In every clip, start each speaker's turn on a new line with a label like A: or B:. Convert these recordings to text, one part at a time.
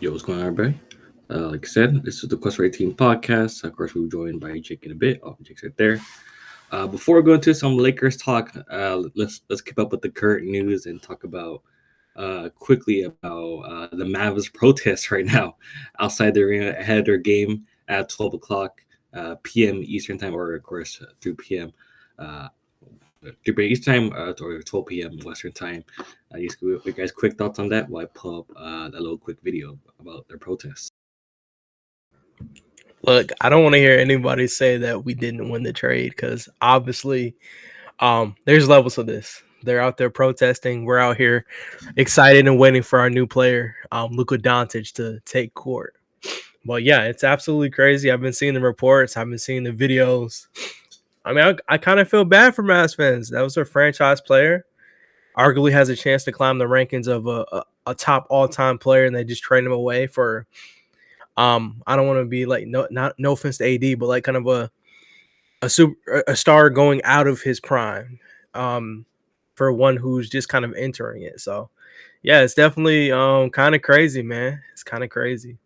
A: Yo, what's going on, everybody? Like I said, this is the Quest for 18 podcast. Of course, we're joined by Jake in a bit. Oh, Jake's right there. Before we go into some Lakers talk, let's keep up with the current news and talk about quickly about the Mavs protest right now outside the arena ahead of their game at 12 o'clock p.m. Eastern time, or of course 3 p.m. Uh, 3 p.m. Eastern time or 12 p.m. Western time. You guys quick thoughts on that while I pull up that little quick video about their protests.
B: Look, I don't want to hear anybody say that we didn't win the trade because obviously there's levels of this. They're out there protesting. We're out here excited and waiting for our new player, Luka Doncic, to take court. But yeah, it's absolutely crazy. I've been seeing the reports. I've been seeing the videos. I mean, I kind of feel bad for Mavs fans. That was their franchise player. Arguably has a chance to climb the rankings of a top all-time player, and they just trade him away for I don't want to be like no offense to AD, but like kind of a star going out of his prime, for one who's just kind of entering it. So yeah, it's definitely kind of crazy, man. It's kind of crazy.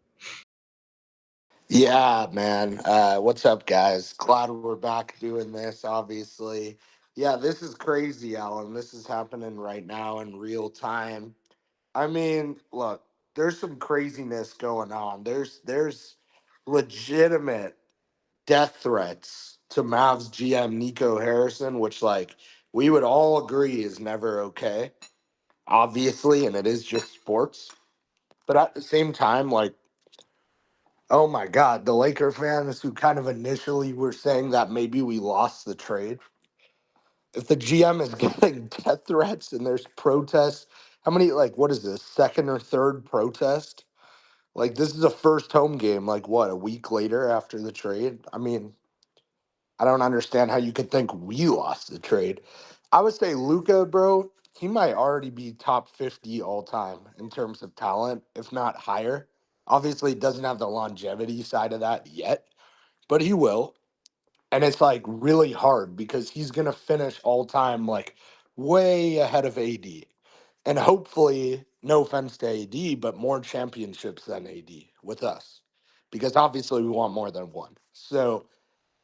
C: Yeah, man. What's up, guys? Glad we're back doing this, obviously. Yeah, this is crazy, Allan. This is happening right now in real time. I mean, look, there's some craziness going on. There's legitimate death threats to Mavs GM Nico Harrison, which like we would all agree is never okay, obviously, and it is just sports. But at the same time, like, oh my God, the Laker fans who kind of initially were saying that maybe we lost the trade. If the GM is getting death threats and there's protests, how many, like, what is this, second or third protest? Like, this is a first home game, like, what, a week later after the trade? I mean, I don't understand how you could think we lost the trade. I would say Luca, bro, he might already be top 50 all time in terms of talent, if not higher. Obviously, he doesn't have the longevity side of that yet, but he will. And it's like really hard because he's going to finish all time like way ahead of AD. And hopefully, no offense to AD, but more championships than AD with us because obviously we want more than one. So,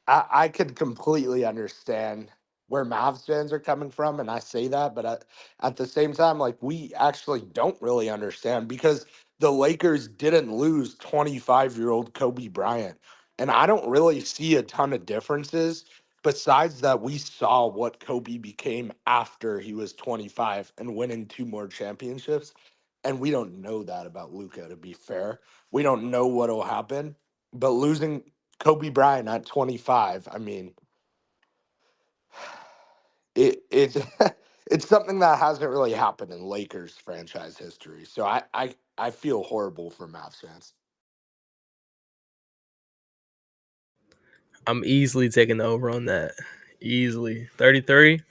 C: I could completely understand where Mavs fans are coming from, and I say that, but at the same time, like we actually don't really understand because the Lakers didn't lose 25-year-old Kobe Bryant, and I don't really see a ton of differences. Besides that, we saw what Kobe became after he was 25 and winning two more championships, and we don't know that about Luca. To be fair, we don't know what'll happen, but losing Kobe Bryant at 25. I mean, it's it's something that hasn't really happened in Lakers franchise history. So I feel horrible for Mavs fans.
B: I'm easily taking the over on that. Easily 33.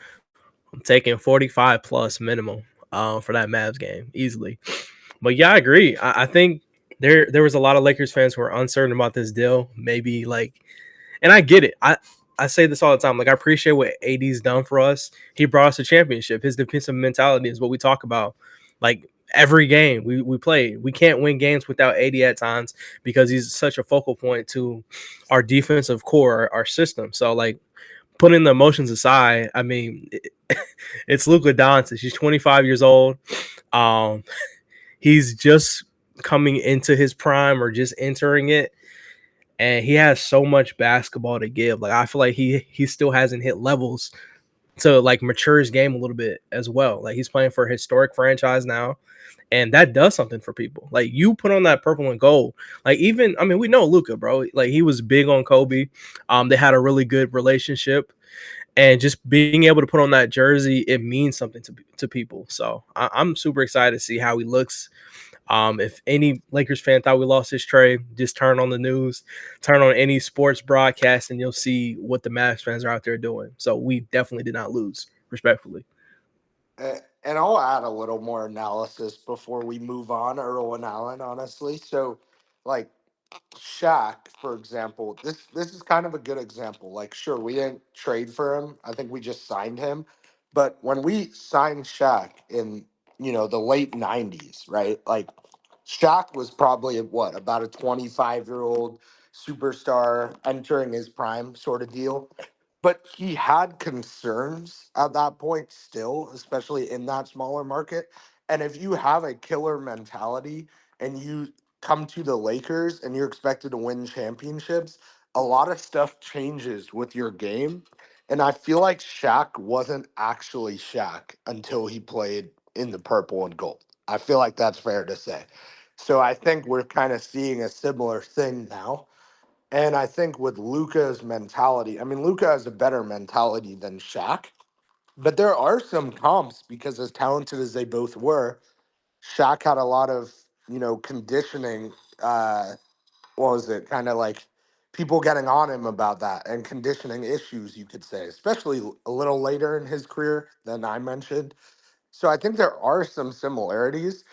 B: I'm taking 45 plus minimum for that Mavs game easily. But yeah, I agree. I think there was a lot of Lakers fans who were uncertain about this deal. Maybe like, and I get it. I say this all the time. Like I appreciate what AD's done for us. He brought us a championship. His defensive mentality is what we talk about. Like every game we play, we can't win games without AD at times because he's such a focal point to our defensive core, our system. So like putting the emotions aside, I mean, it's Luka Doncic. He's 25 years old. Um, he's just coming into his prime or just entering it, and he has so much basketball to give. Like I feel like he still hasn't hit levels to like mature his game a little bit as well. Like he's playing for a historic franchise now, and that does something for people. Like you put on that purple and gold. Like even I mean we know Luka, bro. Like he was big on Kobe. They had a really good relationship, and just being able to put on that jersey, it means something to people. So I'm super excited to see how he looks. If any Lakers fan thought we lost this trade, just turn on the news, turn on any sports broadcast, and you'll see what the Mavs fans are out there doing. So we definitely did not lose, respectfully.
C: And I'll add a little more analysis before we move on, Earl and Allan, honestly. So, like, Shaq, for example, this is kind of a good example. Like, sure, we didn't trade for him. I think we just signed him. But when we signed Shaq in, the late 90s, right? Like, Shaq was probably about a 25-year-old superstar entering his prime sort of deal. But he had concerns at that point still, especially in that smaller market. And if you have a killer mentality and you come to the Lakers and you're expected to win championships, a lot of stuff changes with your game. And I feel like Shaq wasn't actually Shaq until he played in the purple and gold. I feel like that's fair to say. So I think we're kind of seeing a similar thing now. And I think with Luka's mentality, I mean, Luka has a better mentality than Shaq, but there are some comps because as talented as they both were, Shaq had a lot of, conditioning. What was it? Kind of like people getting on him about that and conditioning issues, you could say, especially a little later in his career than I mentioned. So I think there are some similarities.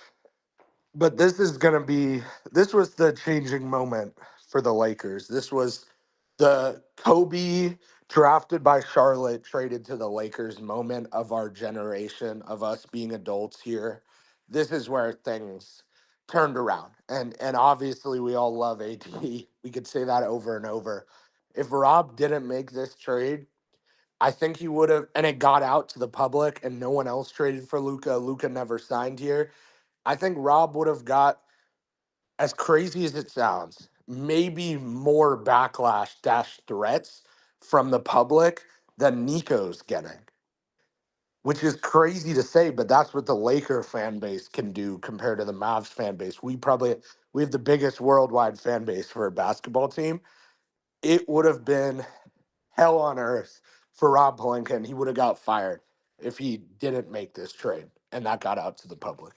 C: But this was the changing moment for the Lakers. This was the Kobe drafted by Charlotte, traded to the Lakers moment of our generation, of us being adults here. This is where things turned around. And obviously we all love AD. We could say that over and over. If Rob didn't make this trade, I think he would have, and it got out to the public and no one else traded for Luca. Luca never signed here. I think Rob would have got, as crazy as it sounds, maybe more backlash dash threats from the public than Nico's getting, which is crazy to say, but that's what the Laker fan base can do compared to the Mavs fan base. We have the biggest worldwide fan base for a basketball team. It would have been hell on earth for Rob Pelinka, and he would have got fired if he didn't make this trade, and that got out to the public.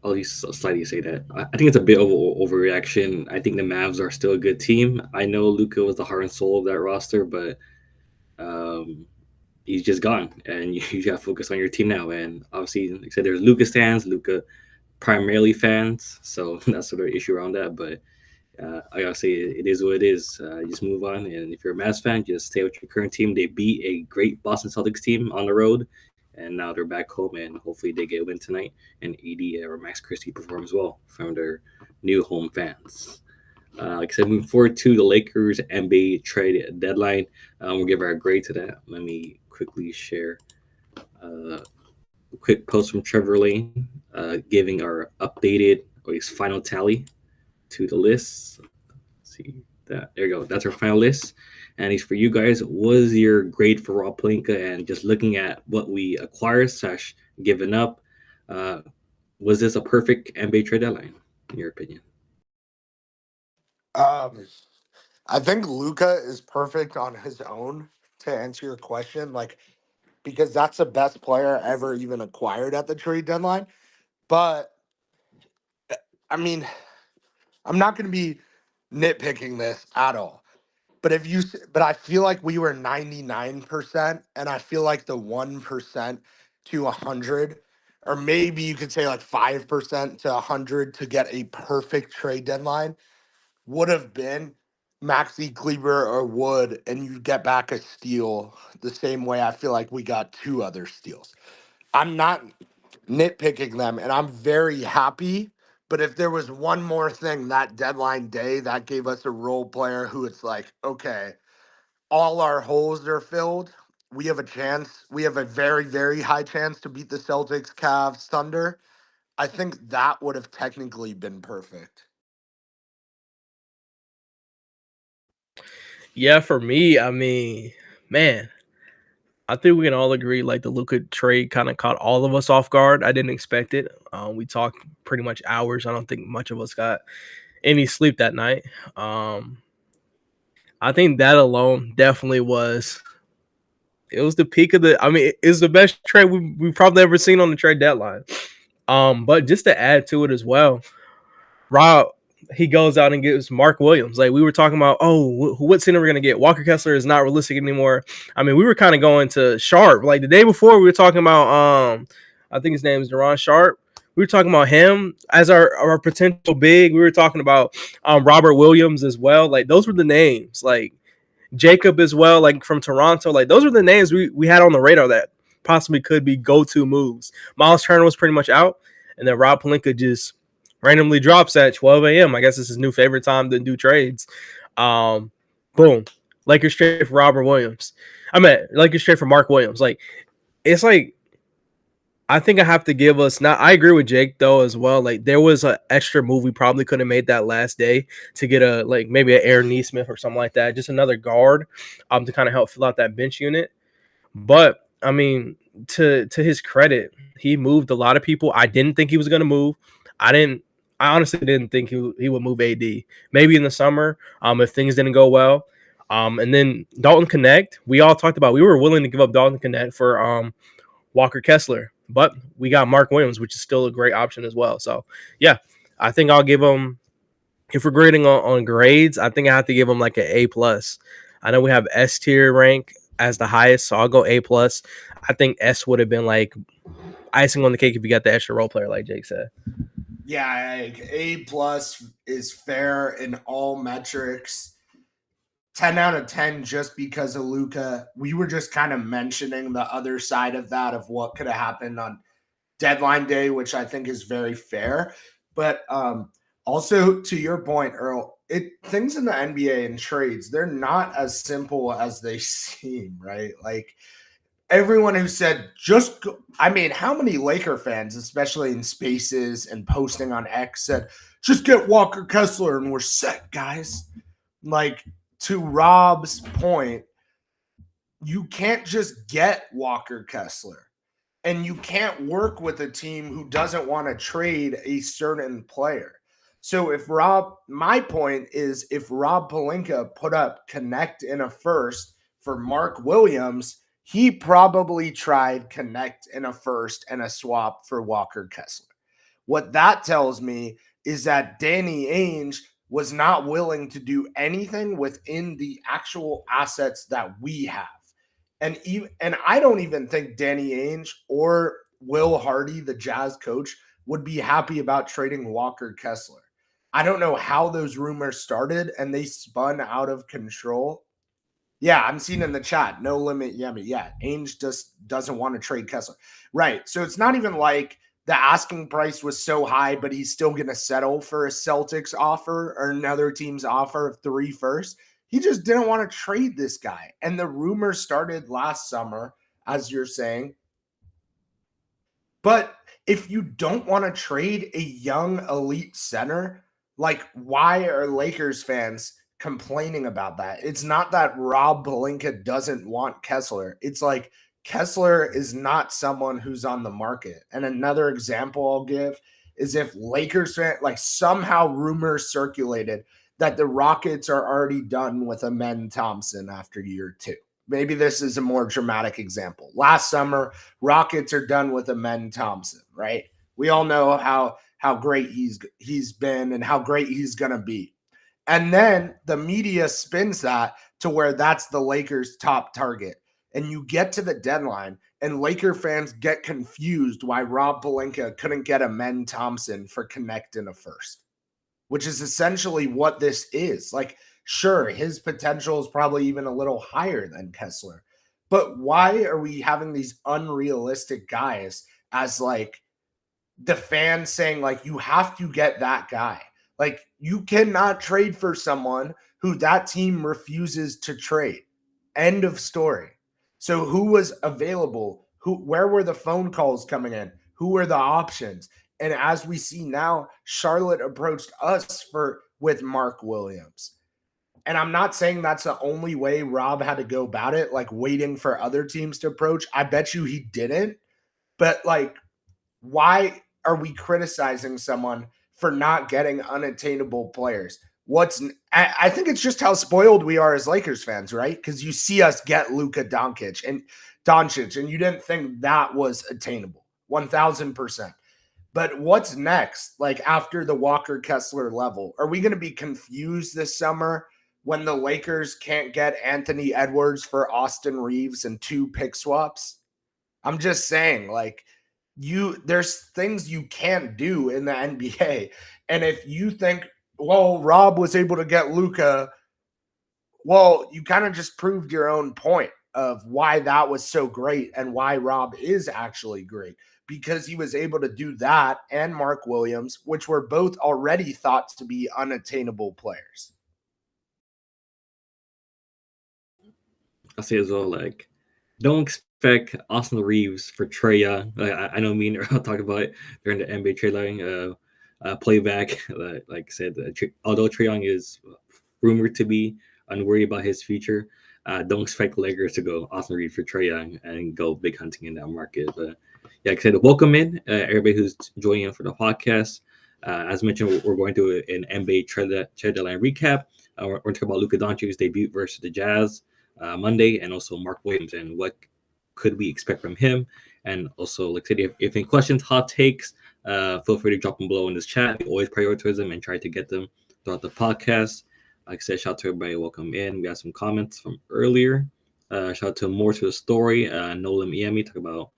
A: I'll just slightly say that. I think it's a bit of overreaction. I think the Mavs are still a good team. I know Luca was the heart and soul of that roster, but um, he's just gone, and you got to focus on your team now. And obviously, like I said, there's Luca stands, Luca primarily fans, so that's sort of issue around that. But I gotta say, it is what it is. Just move on, and if you're a Mavs fan, just stay with your current team. They beat a great Boston Celtics team on the road, and now they're back home, and hopefully they get a win tonight. And AD or Max Christie perform as well from their new home fans. Like I said, moving forward to the Lakers NBA trade deadline, we'll give our grade to that. Let me quickly share a quick post from Trevor Lane, giving our updated or his final tally to the list. Let's see that. There you go. That's our final list. And it's for you guys. What is your grade for Rob Pelinka? And just looking at what we acquired slash given up, uh, was this a perfect NBA trade deadline, in your opinion?
C: Um, I think Luca is perfect on his own to answer your question, like because that's the best player ever even acquired at the trade deadline. But I mean, I'm not going to be nitpicking this at all. But I feel like we were 99%, and I feel like the 1% to 100, or maybe you could say like 5% to 100 to get a perfect trade deadline would have been Maxi Kleber or Wood, and you get back a steal the same way I feel like we got two other steals. I'm not nitpicking them, and I'm very happy. But if there was one more thing that deadline day that gave us a role player who it's like, okay, all our holes are filled. We have a chance. We have a very, very high chance to beat the Celtics, Cavs, Thunder. I think that would have technically been perfect.
B: Yeah, for me, I mean, man, I think we can all agree like the Luka trade kind of caught all of us off guard. I didn't expect it. We talked pretty much hours. I don't think much of us got any sleep that night. Um, I think that alone definitely was. It was the peak of the. I mean, it's the best trade we probably ever seen on the trade deadline. But just to add to it as well, Rob, he goes out and gets Mark Williams. Like we were talking about, what center we're gonna get? Walker Kessler is not realistic anymore. I mean, we were kind of going to Sharp. Like the day before, we were talking about I think his name is Deron Sharp. We were talking about him as our potential big. We were talking about Robert Williams as well. Like those were the names. Like Jacob as well, like from Toronto. Like those were the names we had on the radar possibly could be go-to moves. Miles Turner was pretty much out, and then Rob Pelinka just randomly drops at 12 a.m. I guess this is his new favorite time to do trades. Boom. Lakers trade for Robert Williams. Lakers trade for Mark Williams. Like, it's like, I think I have to give us now. I agree with Jake though as well. Like, there was an extra move we probably could have made that last day to get maybe an Aaron Neesmith or something like that, just another guard, to kind of help fill out that bench unit. But I mean, to his credit, he moved a lot of people. I didn't think he was going to move. I honestly didn't think he would move AD. Maybe in the summer, if things didn't go well. And then Dalton Connect, we all talked about. We were willing to give up Dalton Connect for Walker Kessler, but we got Mark Williams, which is still a great option as well. So yeah, I think I'll give him. If we're grading on grades, I think I have to give him like an A+. I know we have S tier rank as the highest, so I'll go A+. I think S would have been like icing on the cake if you got the extra role player, like Jake said.
C: Yeah, A+ is fair in all metrics. 10 out of 10 just because of Luka. We were just kind of mentioning the other side of that, of what could have happened on deadline day, which I think is very fair. But also, to your point, Earl, things in the NBA and trades, they're not as simple as they seem, right? Like, everyone who said just go, I mean, how many Laker fans, especially in spaces and posting on X, said just get Walker Kessler and we're set, guys? Like, to Rob's point, you can't just get Walker Kessler, and you can't work with a team who doesn't want to trade a certain player. So my point is, if Rob Pelinka put up Connect in a first for Mark Williams, he probably tried Connect in a first and a swap for Walker Kessler. What that tells me is that Danny Ainge was not willing to do anything within the actual assets that we have. And I don't even think Danny Ainge or Will Hardy, the Jazz coach, would be happy about trading Walker Kessler. I don't know how those rumors started and they spun out of control. Yeah, I'm seeing in the chat, no limit Yemi. Yeah, Ainge just doesn't want to trade Kessler. Right. So it's not even like the asking price was so high, but he's still going to settle for a Celtics offer or another team's offer of 3 firsts. He just didn't want to trade this guy. And the rumor started last summer, as you're saying. But if you don't want to trade a young elite center, like, why are Lakers fans complaining about that? It's not that Rob Pelinka doesn't want Kessler. It's like, Kessler is not someone who's on the market. And another example I'll give is if Lakers fan, like, somehow rumors circulated that the Rockets are already done with Amen Thompson after year 2. Maybe this is a more dramatic example. Last summer, Rockets are done with Amen Thompson, right? We all know how great he's been and how great he's going to be. And then the media spins that to where that's the Lakers' top target. And you get to the deadline, and Laker fans get confused why Rob Pelinka couldn't get Amen Thompson for Connect in a first, which is essentially what this is. Like, sure, his potential is probably even a little higher than Kessler. But why are we having these unrealistic guys as, like, the fans saying, like, you have to get that guy? Like, you cannot trade for someone who that team refuses to trade. End of story. So who was available? Where were the phone calls coming in? Who were the options? And as we see now, Charlotte approached us with Mark Williams. And I'm not saying that's the only way Rob had to go about it, like waiting for other teams to approach. I bet you he didn't. But, like, why are we criticizing someone for not getting unattainable players? I think it's just how spoiled we are as Lakers fans, right? Because you see us get Luka Doncic, and you didn't think that was attainable. 1,000%. But what's next? Like, after the Walker Kessler level, are we going to be confused this summer when the Lakers can't get Anthony Edwards for Austin Reeves and 2 pick swaps? I'm just saying, like, there's things you can't do in the NBA. And if you think, well, Rob was able to get Luka, well, you kind of just proved your own point
D: of why that was so great and why Rob is actually great, because he was able to do that and Mark Williams, which were both already thought to be unattainable players.
A: I'll say as well, like, don't expect Austin Reeves for Trae Young. Like, I know me and Earl talked about it during the NBA trade line playback. Like I said, although Trae Young is rumored to be unworried about his future, don't expect Lakers to go Austin Reeves for Trae Young and go big hunting in that market. But yeah, like I said, welcome in everybody who's joining in for the podcast. As mentioned, we're going to an NBA trade deadline recap. We're talking about Luka Doncic's debut versus the Jazz Monday, and also Mark Williams and what could we expect from him. And also, like I said, if you have any questions, hot takes, feel free to drop them below in this chat. We always prioritize them and try to get them throughout the podcast. Like I said, shout out to everybody. Welcome in. We got some comments from earlier. Shout out to More to the Story. Nolan Miami talk about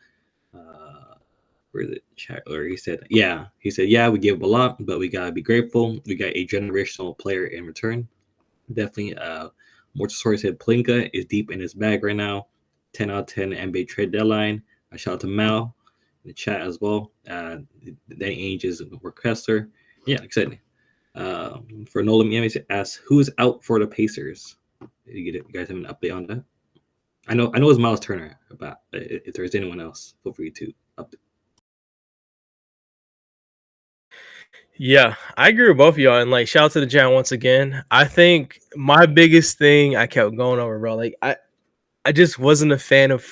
A: where is it? Chat, or he said, yeah, we give a lot, but we gotta be grateful. We got a generational player in return. Definitely. More to the Story said Pelinka is deep in his bag right now. 10 out of 10 NBA trade deadline. Shout out to Mal in the chat as well. Danny Ainge is a requester. Yeah, exciting. For Nolan Miami asks, who is out for the Pacers? You guys have an update on that? I know it's Miles Turner, but if there's anyone else, feel free to update.
B: Yeah, I agree with both of y'all. And like, shout out to the Giant once again. I think my biggest thing I kept going over, bro. Like, I just wasn't a fan of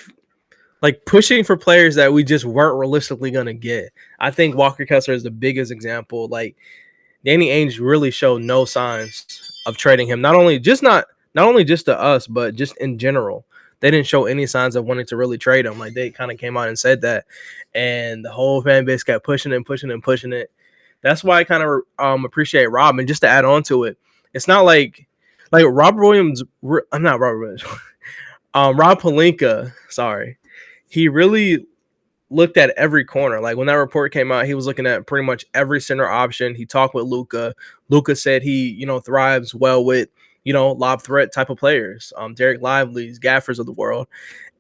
B: like pushing for players that we just weren't realistically gonna get. I think Walker Kessler is the biggest example. Like, Danny Ainge really showed no signs of trading him. Not only just to us, but just in general. They didn't show any signs of wanting to really trade him. Like, they kind of came out and said that, and the whole fan base kept pushing it. That's why I kind of appreciate Rob. And just to add on to it, it's not like Robert Williams. I'm not Robert Williams. Rob Pelinka. Sorry, he really looked at every corner. Like, when that report came out, he was looking at pretty much every center option. He talked with Luka. Luka said he, thrives well with, lob threat type of players. Derek Lively's, Gaffers of the world.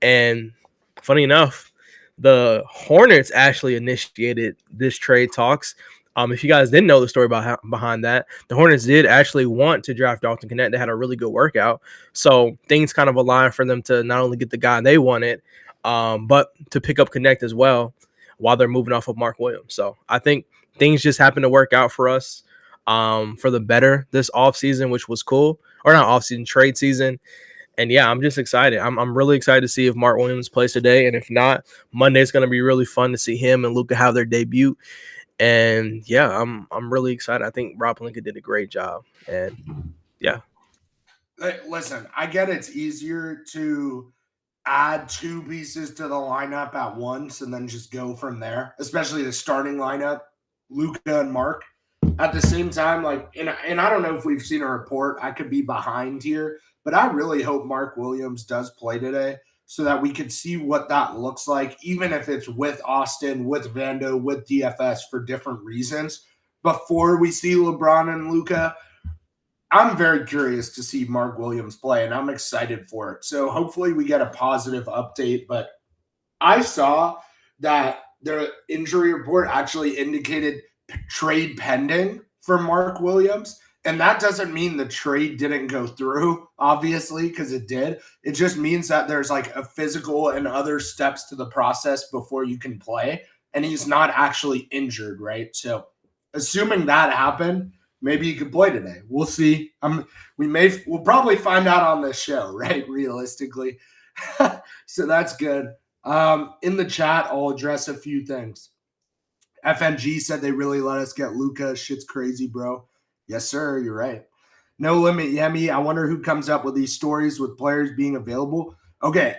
B: And funny enough, the Hornets actually initiated this trade talks. If you guys didn't know the story behind that, the Hornets did actually want to draft Dalton Knecht. They had a really good workout. So things kind of aligned for them to not only get the guy they wanted, but to pick up Knecht as well while they're moving off of Mark Williams. So I think things just happened to work out for us for the better this offseason, which was cool. Or not offseason, trade season. And yeah, I'm just excited. I'm really excited to see if Mark Williams plays today. And if not, Monday's going to be really fun to see him and Luka have their debut. And yeah, I'm really excited. I think Rob Pelinka did a great job. And yeah.
D: Listen, I get it's easier to add two pieces to the lineup at once and then just go from there, especially the starting lineup, Luka and Mark. At the same time, like, and I don't know if we've seen a report. I could be behind here, but I really hope Mark Williams does play today so that we could see what that looks like, even if it's with Austin, with Vando, with DFS for different reasons. Before we see LeBron and Luka, I'm very curious to see Mark Williams play, and I'm excited for it. So hopefully we get a positive update. But I saw that the injury report actually indicated trade pending for Mark Williams. And that doesn't mean the trade didn't go through, obviously, because it did. It just means that there's like a physical and other steps to the process before you can play. And he's not actually injured, right? So assuming that happened, maybe he could play today. We'll see. We'll probably find out on this show, right? Realistically. So that's good. In the chat, I'll address a few things. FNG said they really let us get Luka. Shit's crazy, bro. Yes, sir. You're right. No limit, Yemi. I wonder who comes up with these stories with players being available. Okay.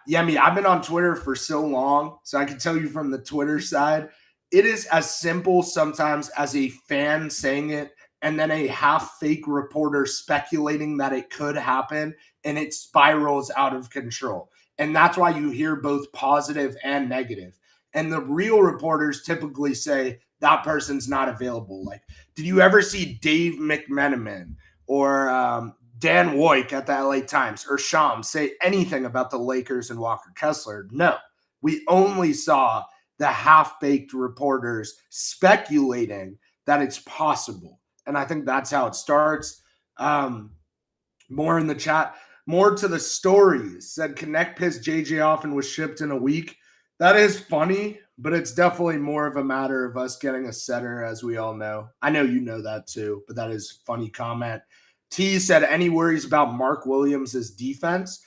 D: Yemi, I've been on Twitter for so long, so I can tell you from the Twitter side, it is as simple sometimes as a fan saying it and then a half fake reporter speculating that it could happen, and it spirals out of control. And that's why you hear both positive and negative. And the real reporters typically say that person's not available. Like, did you ever see Dave McMenamin or Dan Woik at the LA Times or Shams say anything about the Lakers and Walker Kessler. No, we only saw the half-baked reporters speculating that it's possible. And I think that's how it starts. More in the chat. More to the stories. Said Connect pissed JJ off and was shipped in a week. That is funny, but it's definitely more of a matter of us getting a setter, as we all know. I know you know that too, but that is a funny comment. T said, any worries about Mark Williams' defense?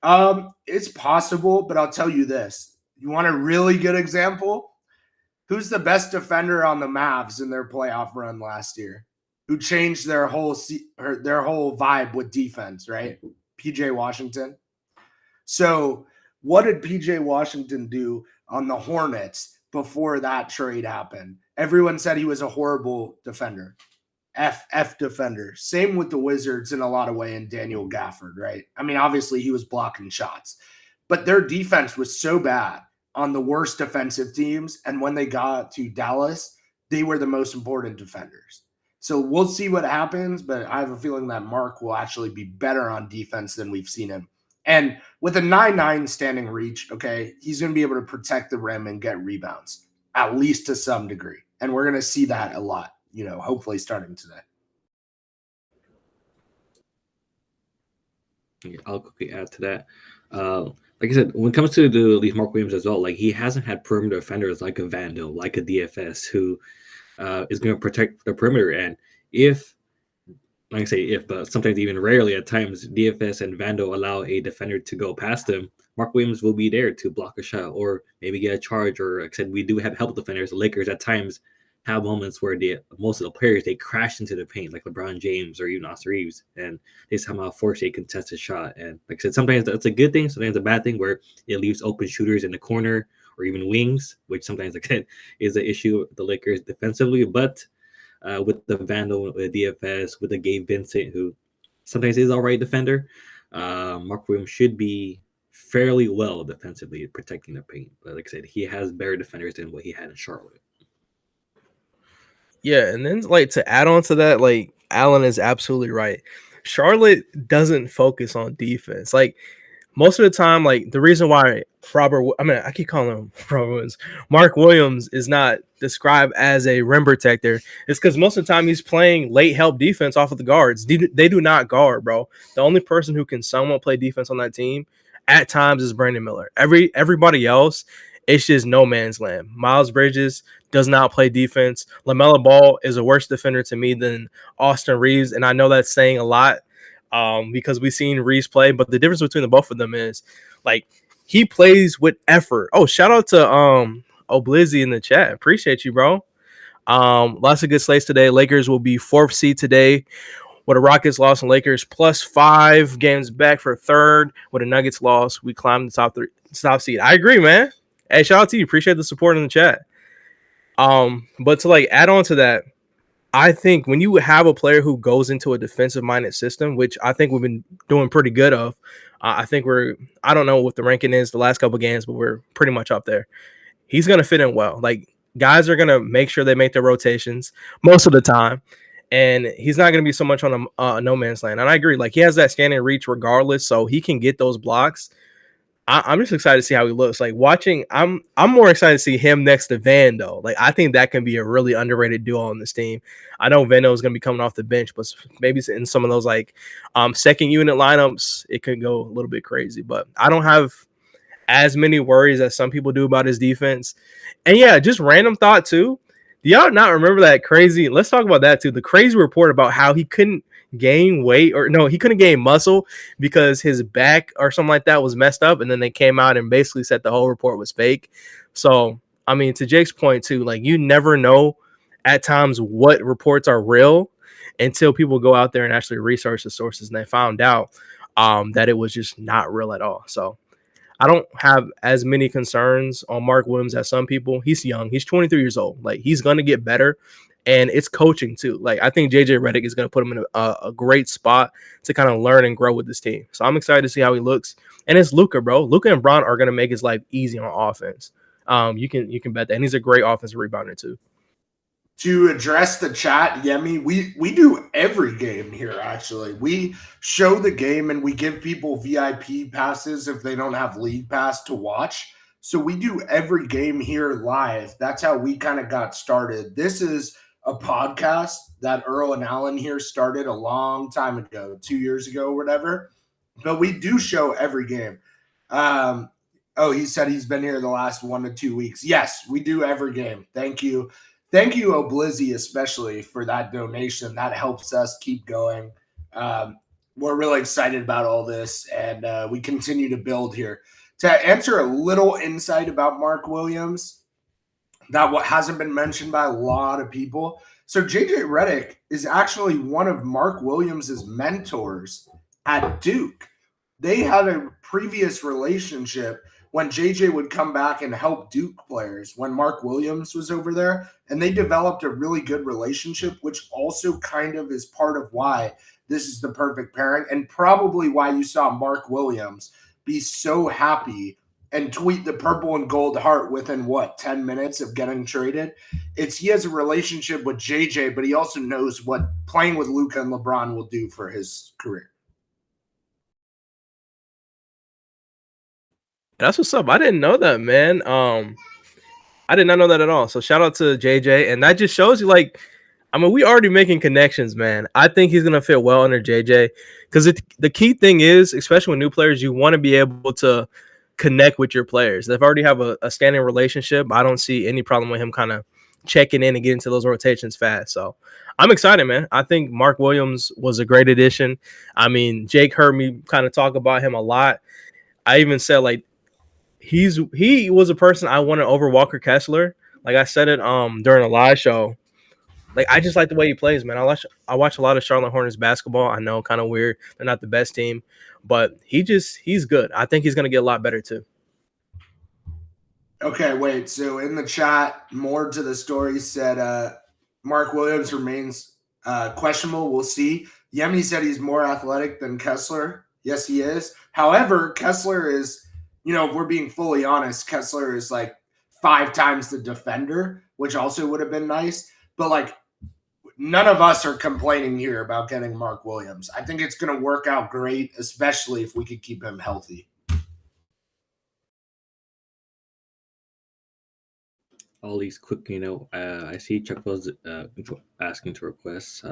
D: It's possible, but I'll tell you this. You want a really good example? Who's the best defender on the Mavs in their playoff run last year? Who changed their whole vibe with defense, right? PJ Washington. So what did PJ Washington do on the Hornets before that trade happened? Everyone said he was a horrible defender. F defender. Same with the Wizards in a lot of way in Daniel Gafford, right? I mean, obviously he was blocking shots, but their defense was so bad on the worst defensive teams. And when they got to Dallas, they were the most important defenders. So we'll see what happens, but I have a feeling that Mark will actually be better on defense than we've seen him. And with a 9-9 standing reach, okay, he's going to be able to protect the rim and get rebounds, at least to some degree. And we're going to see that a lot, hopefully starting today.
A: Yeah, I'll quickly add to that. Like I said, when it comes to the Mark Williams as well, like he hasn't had perimeter defenders like a Vando, like a DFS who is going to protect the perimeter. And if, like I say, but sometimes even rarely at times, DFS and Vando allow a defender to go past them, Mark Williams will be there to block a shot or maybe get a charge. Or like I said, we do have help defenders. The Lakers at times have moments where most of the players, they crash into the paint, like LeBron James or even Austin Reeves, and they somehow force a contested shot. And like I said, sometimes that's a good thing, sometimes a bad thing, where it leaves open shooters in the corner or even wings, which sometimes, again, is an issue with the Lakers defensively. But with the Vandal, with the DFS, with the Gabe Vincent, who sometimes is all right defender, Mark Williams should be fairly well defensively protecting the paint. But like I said, he has better defenders than what he had in Charlotte.
B: Yeah, and then like to add on to that, like Allan is absolutely right. Charlotte doesn't focus on defense. Like most of the time, like the reason why I keep calling him Robert Williams, Mark Williams is not described as a rim protector is because most of the time he's playing late help defense off of the guards. They do not guard, bro. The only person who can somewhat play defense on that team at times is Brandon Miller. Everybody else, it's just no man's land. Miles Bridges does not play defense. LaMelo Ball is a worse defender to me than Austin Reeves, and I know that's saying a lot because we've seen Reeves play, but the difference between the both of them is like he plays with effort. Oh, shout out to Oblizzy in the chat. Appreciate you, bro. Lots of good slates today. Lakers will be 4th seed today. With a Rockets loss and Lakers +5 games back for 3rd. With a Nuggets loss, we climbed the top seed. I agree, man. Hey, shout out to you. Appreciate the support in the chat. But to like add on to that, I think when you have a player who goes into a defensive-minded system, which I think we've been doing pretty good of, I think I don't know what the ranking is the last couple of games, but we're pretty much up there. He's going to fit in well. Like, guys are going to make sure they make their rotations most of the time, and he's not going to be so much on a no man's land. And I agree. Like, he has that standing reach regardless, so he can get those blocks. I'm just excited to see how he looks. Like watching, I'm more excited to see him next to Van though. Like I think that can be a really underrated duo on this team. I know Vando is going to be coming off the bench, but maybe in some of those like second unit lineups, it could go a little bit crazy. But I don't have as many worries as some people do about his defense. And yeah, just random thought too. Do y'all not remember that crazy? Let's talk about that too. The crazy report about how he couldn't gain weight he couldn't gain muscle because his back or something like that was messed up, and then they came out and basically said the whole report was fake. So I mean, to Jake's point too, like you never know at times what reports are real until people go out there and actually research the sources, and they found out that it was just not real at all. So I don't have as many concerns on Mark Williams as some people. He's young. He's 23 years old. Like he's going to get better. And it's coaching too. Like I think JJ Redick is going to put him in a great spot to kind of learn and grow with this team. So I'm excited to see how he looks. And it's Luka, bro. Luka and Bron are going to make his life easy on offense. You can bet that. And he's a great offensive rebounder too.
D: to address the chat, Yemi, we do every game here, actually. We show the game and we give people VIP passes if they don't have League Pass to watch. So we do every game here live. That's how we kind of got started. This is a podcast that Earl and Allan here started a long time ago, 2 years ago or whatever. But we do show every game. Oh, he said he's been here the last 1 to 2 weeks. Yes, we do every game. Thank you. Thank you, Oblizzy, especially for that donation. That helps us keep going. We're really excited about all this, and we continue to build here. To answer a little insight about Mark Williams, that what hasn't been mentioned by a lot of people. So JJ Redick is actually one of Mark Williams's mentors at Duke. They had a previous relationship when JJ would come back and help Duke players when Mark Williams was over there, and they developed a really good relationship, which also kind of is part of why this is the perfect pairing and probably why you saw Mark Williams be so happy and tweet the purple and gold heart within 10 minutes of getting traded. It's he has a relationship with JJ, but he also knows what playing with Luka and LeBron will do for his career.
B: That's what's up. I didn't know that, man. I did not know that at all. So shout out to JJ, and that just shows you, like, I mean, we already making connections, man. I think he's gonna fit well under JJ because the key thing is, especially with new players, you want to be able to connect with your players. They've already have a standing relationship. I don't see any problem with him kind of checking in and getting to those rotations fast. So I'm excited, man. I think Mark Williams was a great addition. I mean, Jake heard me kind of talk about him a lot. I even said, like, he was a person I wanted over Walker Kessler. Like I said it during a live show. Like, I just like the way he plays, man. I watch a lot of Charlotte Hornets basketball. I know, kind of weird. They're not the best team, but he's good. I think he's going to get a lot better too.
D: Okay, wait. So in the chat, more to the story said Mark Williams remains questionable. We'll see. Yemi said he's more athletic than Kessler. Yes, he is. However, Kessler is, if we're being fully honest, Kessler is like 5 times the defender, which also would have been nice. But like, none of us are complaining here about getting Mark Williams. I think it's going to work out great, especially if we could keep him healthy.
A: All these quick, I see Chuck was asking to request.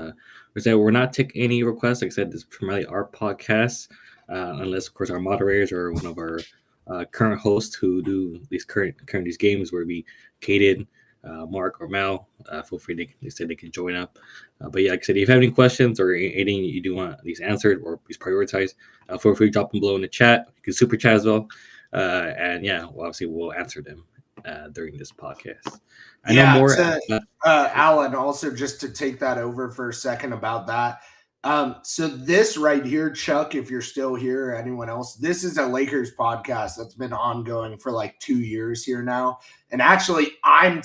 A: We said we're not taking any requests. Like I said, this is primarily our podcast, unless, of course, our moderators or one of our current hosts who do these current these games where we Kaden, Mark, or Mal. Feel free. They said they can join up. But yeah, like I said, if you have any questions or anything you do want these answered or these prioritized, feel free to drop them below in the chat. You can super chat as well. And yeah, obviously we'll answer them during this podcast. I know more.
D: Allan, also just to take that over for a second about that. So this right here, Chuck, if you're still here, or anyone else, this is a Lakers podcast that's been ongoing for like 2 years here now. And actually, I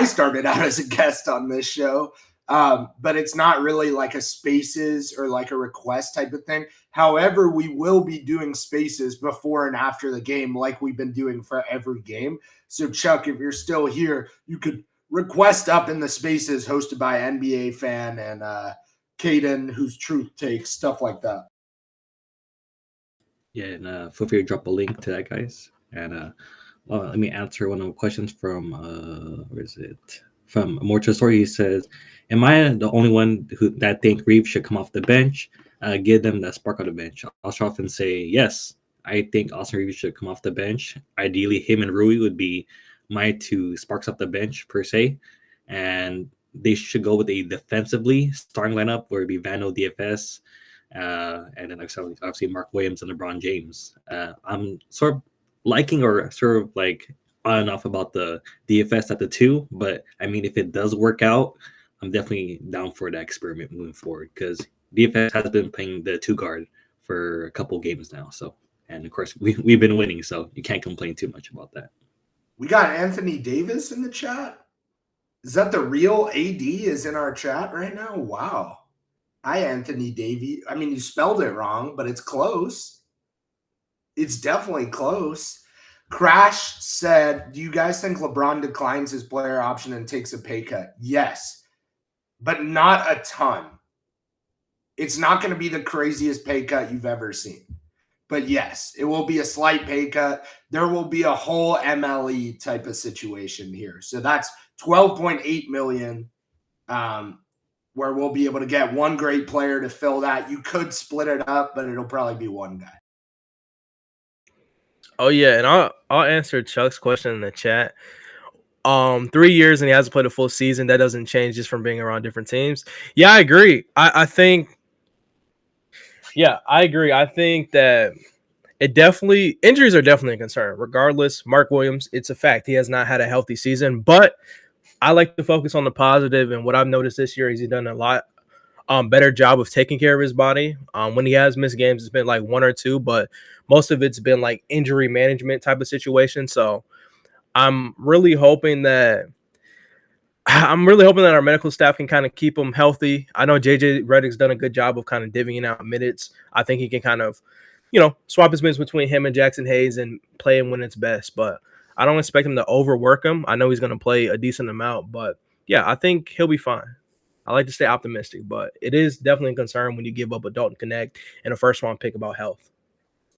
D: started out as a guest on this show, but it's not really like a spaces or like a request type of thing. However, we will be doing spaces before and after the game like we've been doing for every game. So, Chuck, if you're still here, you could request up in the spaces hosted by NBA fan and Kaden, whose truth takes, stuff like that.
A: Yeah, and feel free to drop a link to that, guys. And let me answer one of the questions from, where is it? From More to the Story. He says, am I the only one that think Reem should come off the bench? Give them that spark on the bench. I'll start off and say, yes, I think Austin Reeves should come off the bench. Ideally, him and Rui would be my 2 sparks off the bench, per se. And they should go with a defensively starting lineup where it'd be Vando, DFS, and then obviously Mark Williams and LeBron James. I'm sort of liking or sort of like on and off about the DFS at the 2, but I mean, if it does work out, I'm definitely down for that experiment moving forward because DFS has been playing the 2 guard for a couple games now. So, and of course, we've been winning, so you can't complain too much about that.
D: We got Anthony Davis in the chat. Is that the real AD is in our chat right now? Wow. Hi, Anthony Davies. I mean, you spelled it wrong, but it's close. It's definitely close. Crash said, do you guys think LeBron declines his player option and takes a pay cut? Yes, but not a ton. It's not going to be the craziest pay cut you've ever seen. But yes, it will be a slight pay cut. There will be a whole MLE type of situation here. So that's 12.8 million, where we'll be able to get one great player to fill that. You could split it up, but it'll probably be one guy.
B: Oh yeah, and I'll answer Chuck's question in the chat. 3 years and he hasn't played a full season. That doesn't change just from being around different teams. Yeah, I agree. I think. Yeah, I agree. I think that injuries are definitely a concern. Regardless, Mark Williams, it's a fact he has not had a healthy season. But I like to focus on the positive, and what I've noticed this year is he's done a lot better job of taking care of his body. When he has missed games, it's been like 1 or 2, but most of it's been like injury management type of situation. So I'm really hoping that our medical staff can kind of keep him healthy. I know JJ Redick's done a good job of kind of divvying out minutes. I think he can kind of, swap his minutes between him and Jackson Hayes and play him when it's best. But I don't expect him to overwork him. I know he's going to play a decent amount, but yeah, I think he'll be fine. I like to stay optimistic, but it is definitely a concern when you give up a Dalton Connect and a first-round pick about health.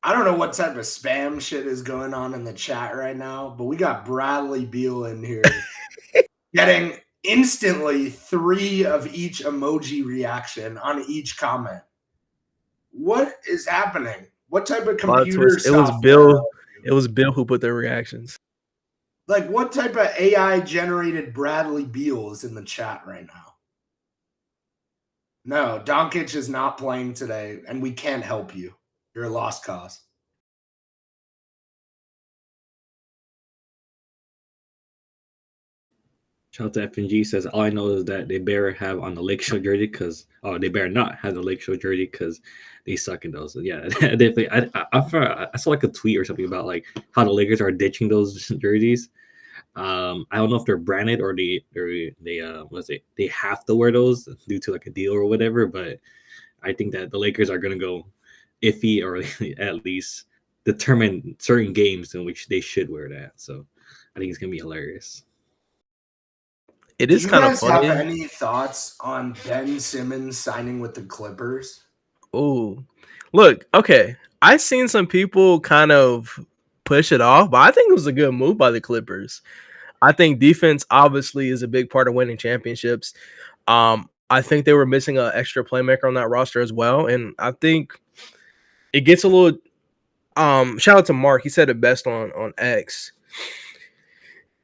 D: I don't know what type of spam shit is going on in the chat right now, but we got Bradley Beal in here getting instantly 3 of each emoji reaction on each comment. What is happening? What type of computer software?
B: It was Bill who put their reactions.
D: Like, what type of AI-generated Bradley Beal is in the chat right now? No, Doncic is not playing today, and we can't help you. You're a lost cause.
A: Shout out to FNG says, all I know is that they better have on the Lake Show jersey they better not have the Lake Show jersey because they suck in those. So yeah, definitely. I saw like a tweet or something about like how the Lakers are ditching those jerseys. I don't know if they're branded or they have to wear those due to like a deal or whatever. But I think that the Lakers are gonna go iffy or at least determine certain games in which they should wear that. So I think it's gonna be hilarious.
B: It is kind of funny.
D: Do you guys have any thoughts on Ben Simmons signing with the Clippers?
B: Oh, look, okay. I've seen some people kind of push it off, but I think it was a good move by the Clippers. I think defense obviously is a big part of winning championships. I think they were missing an extra playmaker on that roster as well, and I think it gets a little. Shout out to Mark. He said it best on X.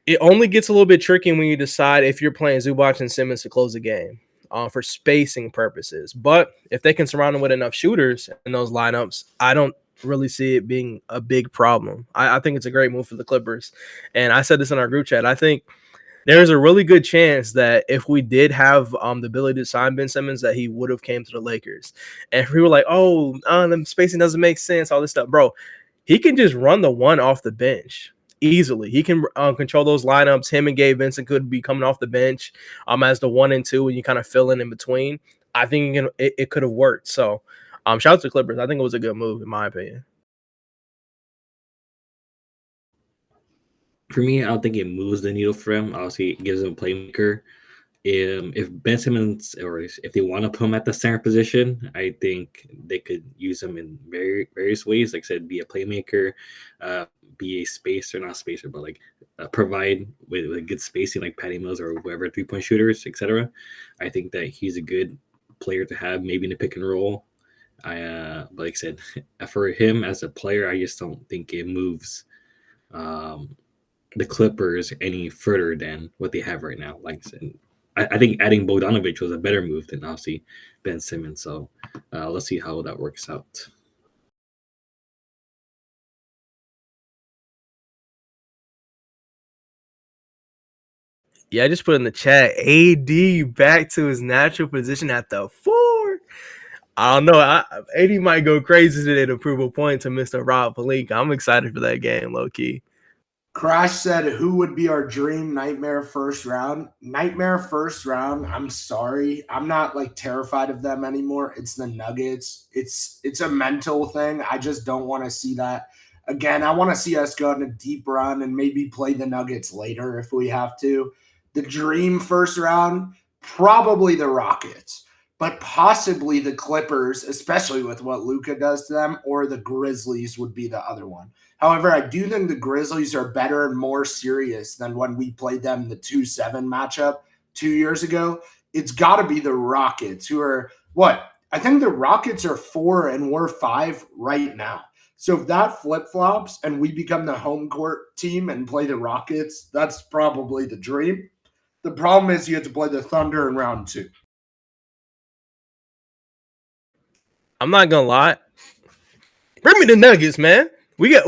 B: It only gets a little bit tricky when you decide if you're playing Zubac and Simmons to close the game for spacing purposes. But if they can surround them with enough shooters in those lineups, I don't really see it being a big problem. I think it's a great move for the Clippers. And I said this in our group chat. I think there's a really good chance that if we did have the ability to sign Ben Simmons, that he would have came to the Lakers. And if we were like, the spacing doesn't make sense, all this stuff. Bro, he can just run the one off the bench. Easily, he can control those lineups. Him and Gabe Vincent could be coming off the bench as the 1 and 2, and you kind of fill in between. I think it could have worked. So, shout out to the Clippers. I think it was a good move, in my opinion.
A: For me, I don't think it moves the needle for him. Obviously, it gives him a playmaker. If Ben Simmons or if they want to put him at the center position, I think they could use him in various ways. Like I said, be a playmaker, be a spacer, not spacer, but like provide with good spacing, like Patty Mills or whoever, 3-point shooters, etc. I think that he's a good player to have, maybe in a pick and roll. But like I said, for him as a player, I just don't think it moves the Clippers any further than what they have right now. Like I said, I think adding Bogdanovic was a better move than obviously Ben Simmons. So let's see how that works out.
B: Yeah, I just put in the chat, AD back to his natural position at the 4. I don't know. AD might go crazy today to prove a point to Mr. Rob Pelinka. I'm excited for that game, low-key.
D: Crash said, who would be our dream nightmare first round? Nightmare first round, I'm sorry. I'm not like terrified of them anymore. It's the Nuggets. It's a mental thing. I just don't want to see that Again, I want to see us go on a deep run and maybe play the Nuggets later if we have to. The dream first round, probably the Rockets, but possibly the Clippers, especially with what Luka does to them, or the Grizzlies would be the other one. However, I do think the Grizzlies are better and more serious than when we played them the 2-7 matchup 2 years ago. It's got to be the Rockets, who are what? I think the Rockets are 4 and we're 5 right now. So if that flip-flops and we become the home court team and play the Rockets, that's probably the dream. The problem is you have to play the Thunder in round 2.
B: I'm not gonna lie. Bring me the Nuggets, man. We got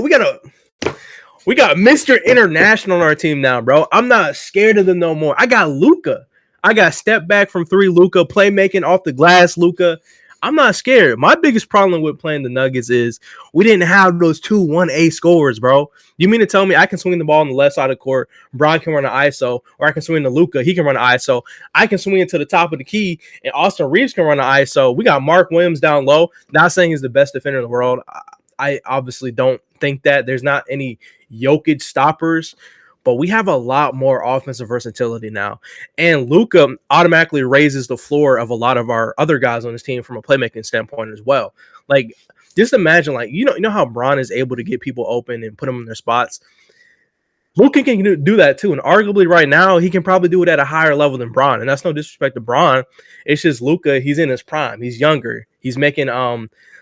B: Mr. International on our team now, bro. I'm not scared of them no more. I got Luka. I got step back from 3 Luka, playmaking off the glass Luka. I'm not scared. My biggest problem with playing the Nuggets is we didn't have those 2 1A scorers, bro. You mean to tell me I can swing the ball on the left side of the court, Bron can run an ISO, or I can swing to Luka, he can run an ISO. I can swing it to the top of the key, and Austin Reeves can run an ISO. We got Mark Williams down low. Not saying he's the best defender in the world. I obviously don't think that. There's not any Jokic stoppers, but we have a lot more offensive versatility now. And Luka automatically raises the floor of a lot of our other guys on this team from a playmaking standpoint as well. Like, just imagine, like, you know how Bron is able to get people open and put them in their spots. Luka can do that too, and arguably right now he can probably do it at a higher level than Bron. And that's no disrespect to Bron. It's just Luka. He's in his prime. He's younger. He's making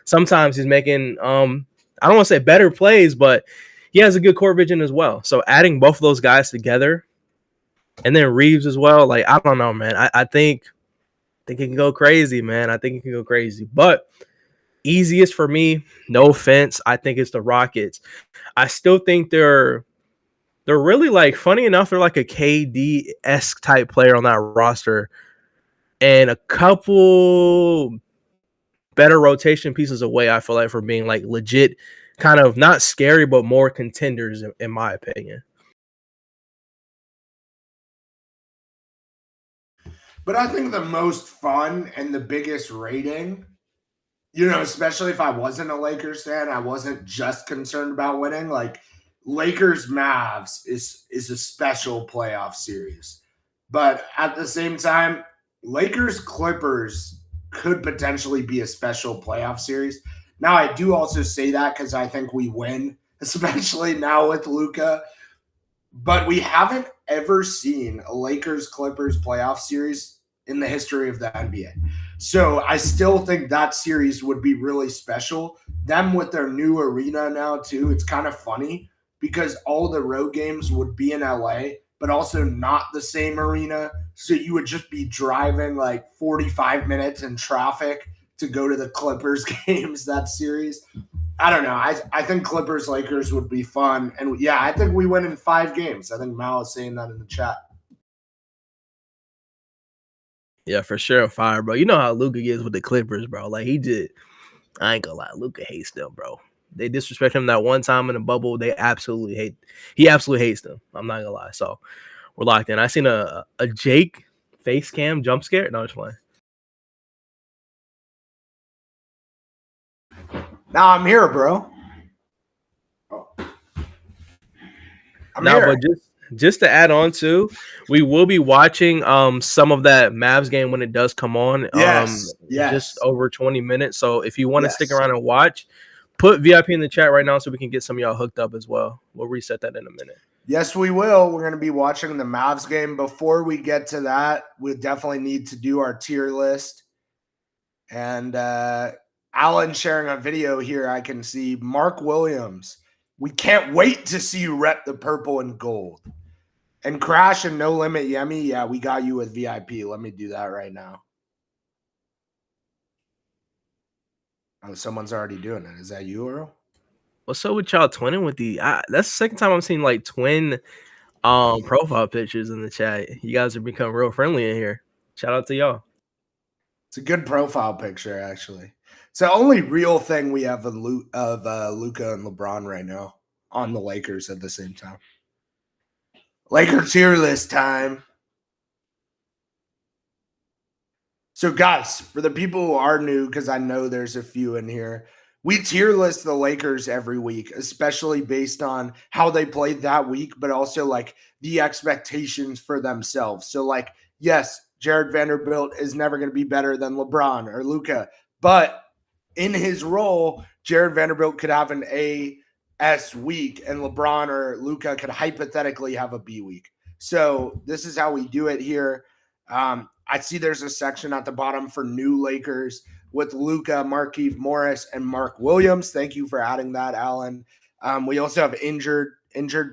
B: sometimes he's making I don't want to say better plays, but he has a good court vision as well. So adding both of those guys together, and then Reeves as well, like, I don't know, man. I think it can go crazy, man. I think it can go crazy. But easiest for me, no offense, I think it's the Rockets. I still think they're really, like, funny enough, they're like a KD-esque type player on that roster, and a couple better rotation pieces away, I feel like, for being like legit, kind of not scary, but more contenders, in my opinion.
D: But I think the most fun and the biggest rating, especially if I wasn't a Lakers fan, I wasn't just concerned about winning. Like, Lakers Mavs is a special playoff series. But at the same time, Lakers Clippers could potentially be a special playoff series. Now, I do also say that because I think we win, especially now with Luka. But we haven't ever seen a Lakers Clippers playoff series in the history of the NBA. So I still think that series would be really special. Them with their new arena now too. It's kind of funny because all the road games would be in LA, but also not the same arena. So you would just be driving like 45 minutes in traffic to go to the Clippers games that series. I don't know. I think Clippers Lakers would be fun. And yeah, I think we win in 5 games. I think Mal is saying that in the chat.
B: Yeah, for sure, fire, bro. You know how Luka gets with the Clippers, bro. Like, I ain't gonna lie, Luka hates them, bro. They disrespect him that one time in the bubble. He absolutely hates them. I'm not gonna lie. So we're locked in. I seen a Jake face cam jump scare. No, just playing.
D: Now I'm here, bro. I'm here.
B: But just to add on to, we will be watching some of that Mavs game when it does come on.
D: Yes.
B: Just over 20 minutes. So if you want to stick around and watch, put VIP in the chat right now so we can get some of y'all hooked up as well. We'll reset that in a minute.
D: Yes, we will. We're going to be watching the Mavs game. Before we get to that, we definitely need to do our tier list. And Allan sharing a video here, I can see Mark Williams. We can't wait to see you rep the purple and gold. And Crash and No Limit Yemi, yeah, we got you with VIP. Let me do that right now. Oh, someone's already doing it. Is that you, Earl?
B: What's up with y'all twinning with the? That's the second time I'm seeing like twin profile pictures in the chat. You guys are becoming real friendly in here. Shout out to y'all.
D: It's a good profile picture, actually. It's the only real thing we have of Luka and LeBron right now on the Lakers at the same time. Laker tier list time. So, guys, for the people who are new, because I know there's a few in here, we tier list the Lakers every week, especially based on how they played that week, but also like the expectations for themselves. So like, yes, Jared Vanderbilt is never going to be better than LeBron or Luka, but in his role, Jared Vanderbilt could have an A-S week and LeBron or Luka could hypothetically have a B week. So this is how we do it here. I see there's a section at the bottom for new Lakers with Luka, Markieff Morris, and Mark Williams. Thank you for adding that, Allan. We also have injured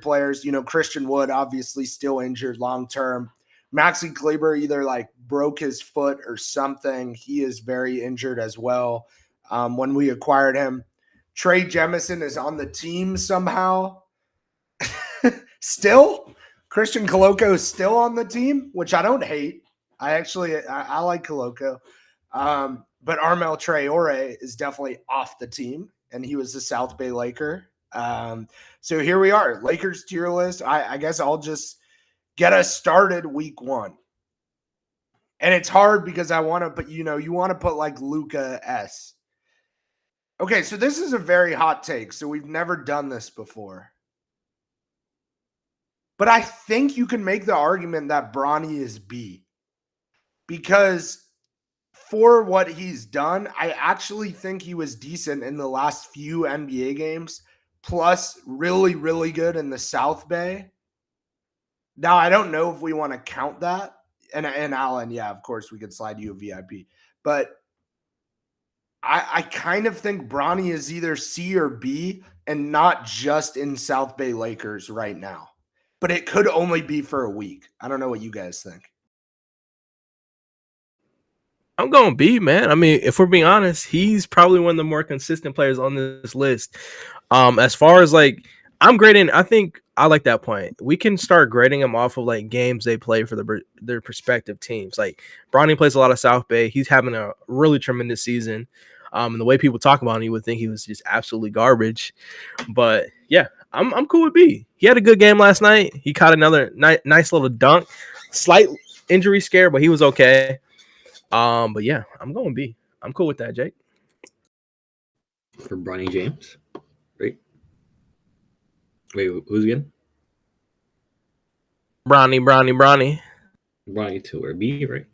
D: players. You know, Christian Wood obviously still injured long term. Maxi Kleber either like broke his foot or something. He is very injured as well. When we acquired him, Trey Jemison is on the team somehow. Still, Christian Koloko is still on the team, which I don't hate. I like Koloko. But Armel Traore is definitely off the team, and he was the South Bay Laker. So here we are, Lakers tier list. I guess I'll just get us started week 1. And it's hard because I want to put, you want to put like Luka S. Okay, so this is a very hot take. So we've never done this before. But I think you can make the argument that Bronny is B. Because for what he's done, I actually think he was decent in the last few NBA games, plus really, really good in the South Bay. Now, I don't know if we want to count that. And Allan, yeah, of course, we could slide you a VIP. But I kind of think Bronny is either C or B and not just in South Bay Lakers right now. But it could only be for a week. I don't know what you guys think.
B: I'm going B, man. I mean, if we're being honest, he's probably one of the more consistent players on this list. As far as like, I'm grading. I think I like that point. We can start grading them off of like games they play for their respective teams. Like Bronny plays a lot of South Bay. He's having a really tremendous season. And the way people talk about him, you would think he was just absolutely garbage. But yeah, I'm cool with B. He had a good game last night. He caught another nice little dunk. Slight injury scare, but he was okay. But yeah, I'm going B. I'm cool with that, Jake.
A: For Bronny James, right? Wait, who's again?
B: Bronny.
A: Bronny 2 or B, right?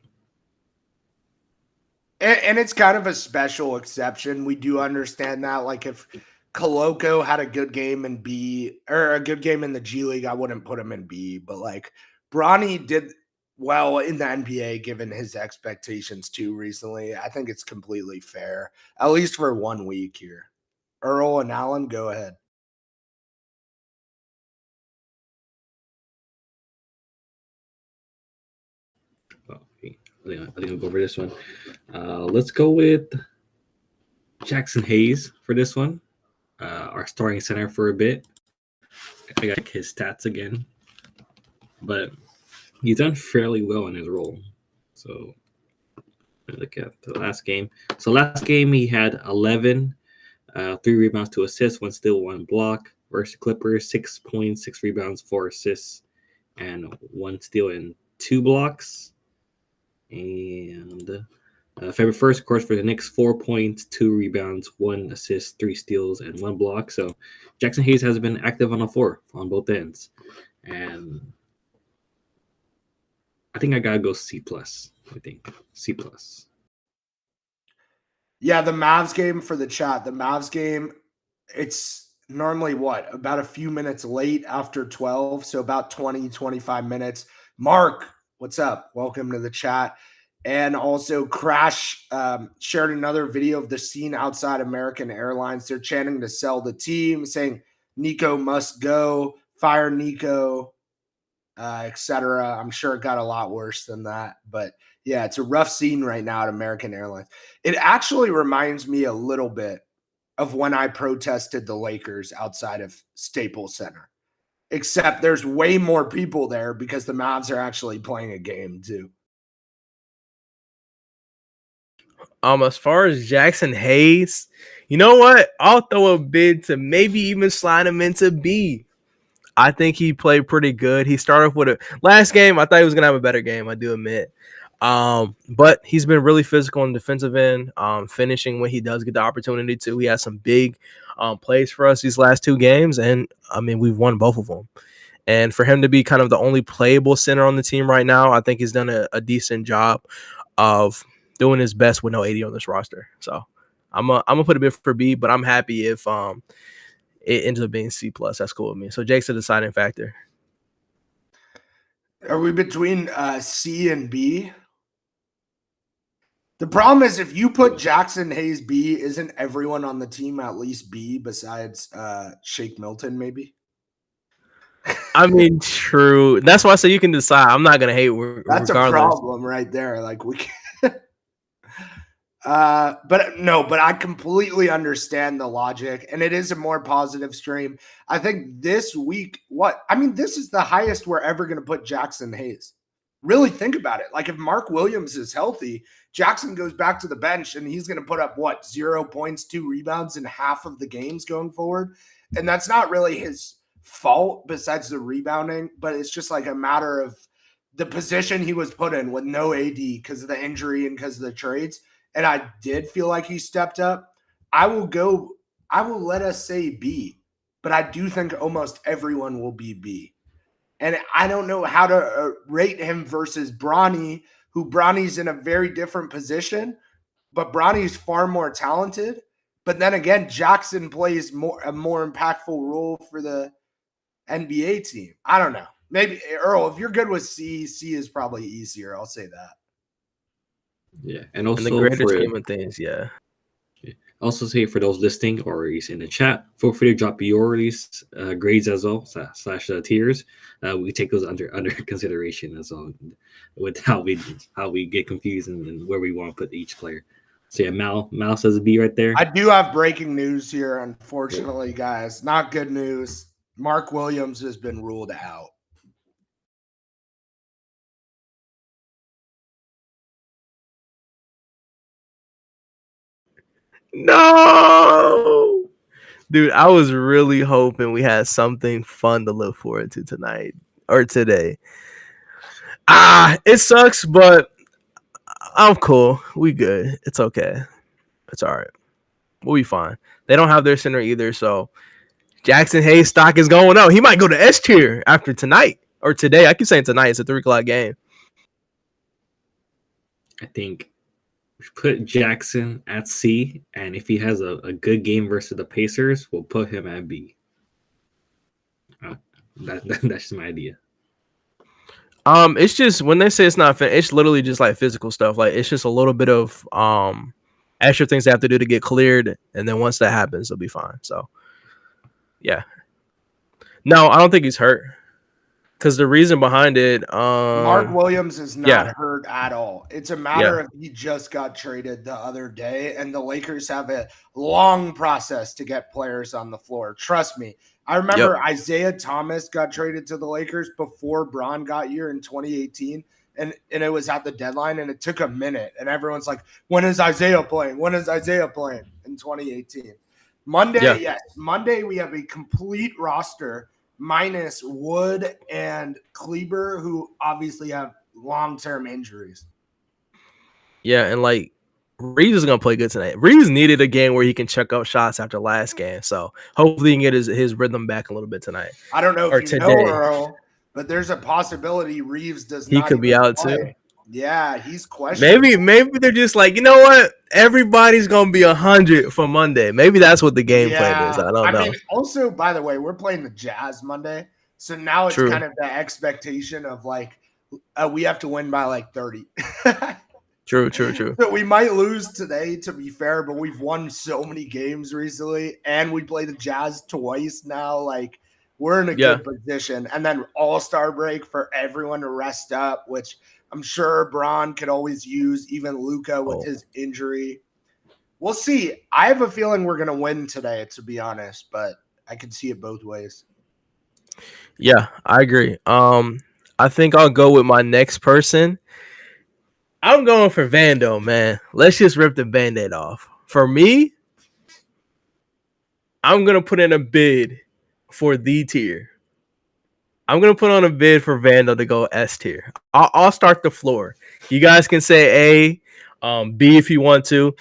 D: And it's kind of a special exception. We do understand that. Like if Koloko had a good game in B or a good game in the G League, I wouldn't put him in B. But like Bronny did well in the NBA given his expectations too recently. I think it's completely fair, at least for 1 week here. Earl and Allan, go ahead.
A: I think I'll go for this one. Let's go with Jackson Hayes for this one. Our starting center for a bit. I got his stats again. But he's done fairly well in his role. So look at the last game. So last game he had 11, 3 rebounds, 2 assists, 1 steal, 1 block. Versus Clippers, 6 points, 6 rebounds, 4 assists, and 1 steal and 2 blocks. And February 1st, of course, for the Knicks, 4 points, 2 rebounds, 1 assist, 3 steals, and 1 block. So Jackson Hayes has been active on a 4 on both ends. And I think I gotta go C+. I think C+.
D: Yeah, the Mavs game for the chat. The Mavs game, it's normally about a few minutes late after 12, so about 20, 25 minutes. Mark, what's up? Welcome to the chat. And also Crash shared another video of the scene outside American Airlines. They're chanting to sell the team, saying Nico must go, fire Nico, etc. I'm sure it got a lot worse than that. But yeah, it's a rough scene right now at American Airlines. It actually reminds me a little bit of when I protested the Lakers outside of Staples Center. Except there's way more people there because the Mavs are actually playing a game too.
B: As far as Jackson Hayes, you know what? I'll throw a bid to maybe even slide him into B. I think he played pretty good. He started off with last game. I thought he was gonna have a better game. I do admit. But he's been really physical on the defensive end, finishing when he does get the opportunity to. He has some big plays for us these last 2 games, and I mean, we've won both of them. And for him to be kind of the only playable center on the team right now, I think he's done a decent job of doing his best with no AD on this roster. So I'm gonna put a bit for B, but I'm happy if it ends up being C+. That's cool with me. So Jake's the deciding factor.
D: Are we between C and B? The problem is if you put Jackson Hayes B, isn't everyone on the team at least B besides Shake Milton, maybe?
B: I mean, true. That's why I say you can decide. I'm not gonna hate.
D: That's
B: regardless.
D: A problem right there. Like we can but I completely understand the logic, and it is a more positive stream. I think this week, this is the highest we're ever going to put Jackson Hayes. Really think about it. Like if Mark Williams is healthy, Jackson goes back to the bench and he's going to put up 0 points, 2 rebounds in half of the games going forward. And that's not really his fault besides the rebounding, but it's just like a matter of the position he was put in with no AD because of the injury and because of the trades. And I did feel like he stepped up. I will let us say B, but I do think almost everyone will be B. And I don't know how to rate him versus Bronny, who Bronny's in a very different position, but Bronny's far more talented. But then again, Jackson plays a more impactful role for the NBA team. I don't know. Maybe, Earl, if you're good with C, C is probably easier. I'll say that.
A: Yeah, and also
B: in the greater scheme of things, yeah.
A: Also, say for those listening or is in the chat, feel free to drop your grades as well / tiers. We take those under consideration as well with how we get confused and where we want to put each player. So yeah, Mal says B right there.
D: I do have breaking news here, unfortunately, guys. Not good news. Mark Williams has been ruled out.
B: No, dude, I was really hoping we had something fun to look forward to tonight or today. It sucks, but I'm cool. We good. It's okay. It's all right. We'll be fine. They don't have their center either, so Jackson Hayes stock is going up. He might go to S tier after tonight or today. I keep saying tonight. It's a 3:00 game.
A: I think we put Jackson at C, and if he has a good game versus the Pacers, we'll put him at B. That's just my idea.
B: It's just when they say it's not fit, it's literally just like physical stuff. Like it's just a little bit of extra things they have to do to get cleared, and then once that happens, they'll be fine. So, yeah. No, I don't think he's hurt. Because the reason behind it,
D: Mark Williams is not hurt at all. It's a matter of he just got traded the other day, and the Lakers have a long process to get players on the floor. Trust me. I remember Isaiah Thomas got traded to the Lakers before Bron got here in 2018, and it was at the deadline, and it took a minute, and everyone's like, when is Isaiah playing? When is Isaiah playing in 2018? Monday we have a complete roster minus Wood and Kleber, who obviously have long-term injuries.
B: Yeah, and like Reeves is gonna play good tonight. Reeves needed a game where he can check up shots after last game, so hopefully he can get his rhythm back a little bit tonight.
D: I don't know if you know Earl, but there's a possibility Reeves does not.
B: He could be out too.
D: Yeah, he's questionable.
B: Maybe they're just like, you know what? Everybody's gonna be 100 for Monday. Maybe that's what the game plan is. I don't know.
D: Also, by the way, we're playing the Jazz Monday, so now it's kind of the expectation of like we have to win by like 30.
B: True.
D: So we might lose today, to be fair, but we've won so many games recently, and we play the Jazz twice now. Like we're in a good position, and then All-Star break for everyone to rest up, which I'm sure Bron could always use, even Luka with his injury. We'll see. I have a feeling we're going to win today, to be honest, but I can see it both ways.
B: Yeah, I agree. I think I'll go with my next person. I'm going for Vando, man. Let's just rip the Band-Aid off. For me, I'm going to put in a bid for the tier. I'm gonna put on a bid for Vando to go S tier. I'll start the floor. You guys can say A, B if you want to.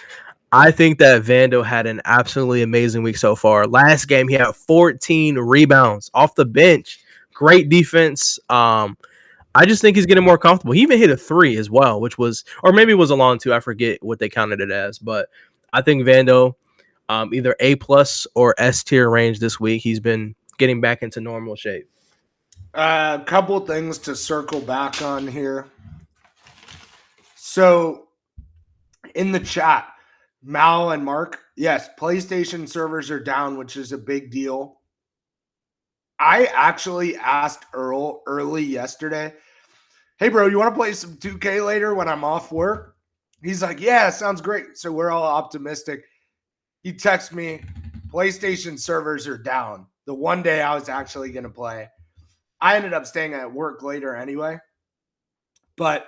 B: I think that Vando had an absolutely amazing week so far. Last game, he had 14 rebounds off the bench. Great defense. I just think he's getting more comfortable. He even hit a 3 as well, which was, or maybe it was a long 2. I forget what they counted it as, but I think Vando, either A plus or S tier range this week. He's been getting back into normal shape.
D: A couple things to circle back on here. So in the chat, Mal and Mark, yes, PlayStation servers are down, which is a big deal. I actually asked Earl early yesterday, hey, bro, you want to play some 2K later when I'm off work? He's like, yeah, sounds great. So we're all optimistic. He texts me, PlayStation servers are down. The one day I was actually going to play. I ended up staying at work later anyway. But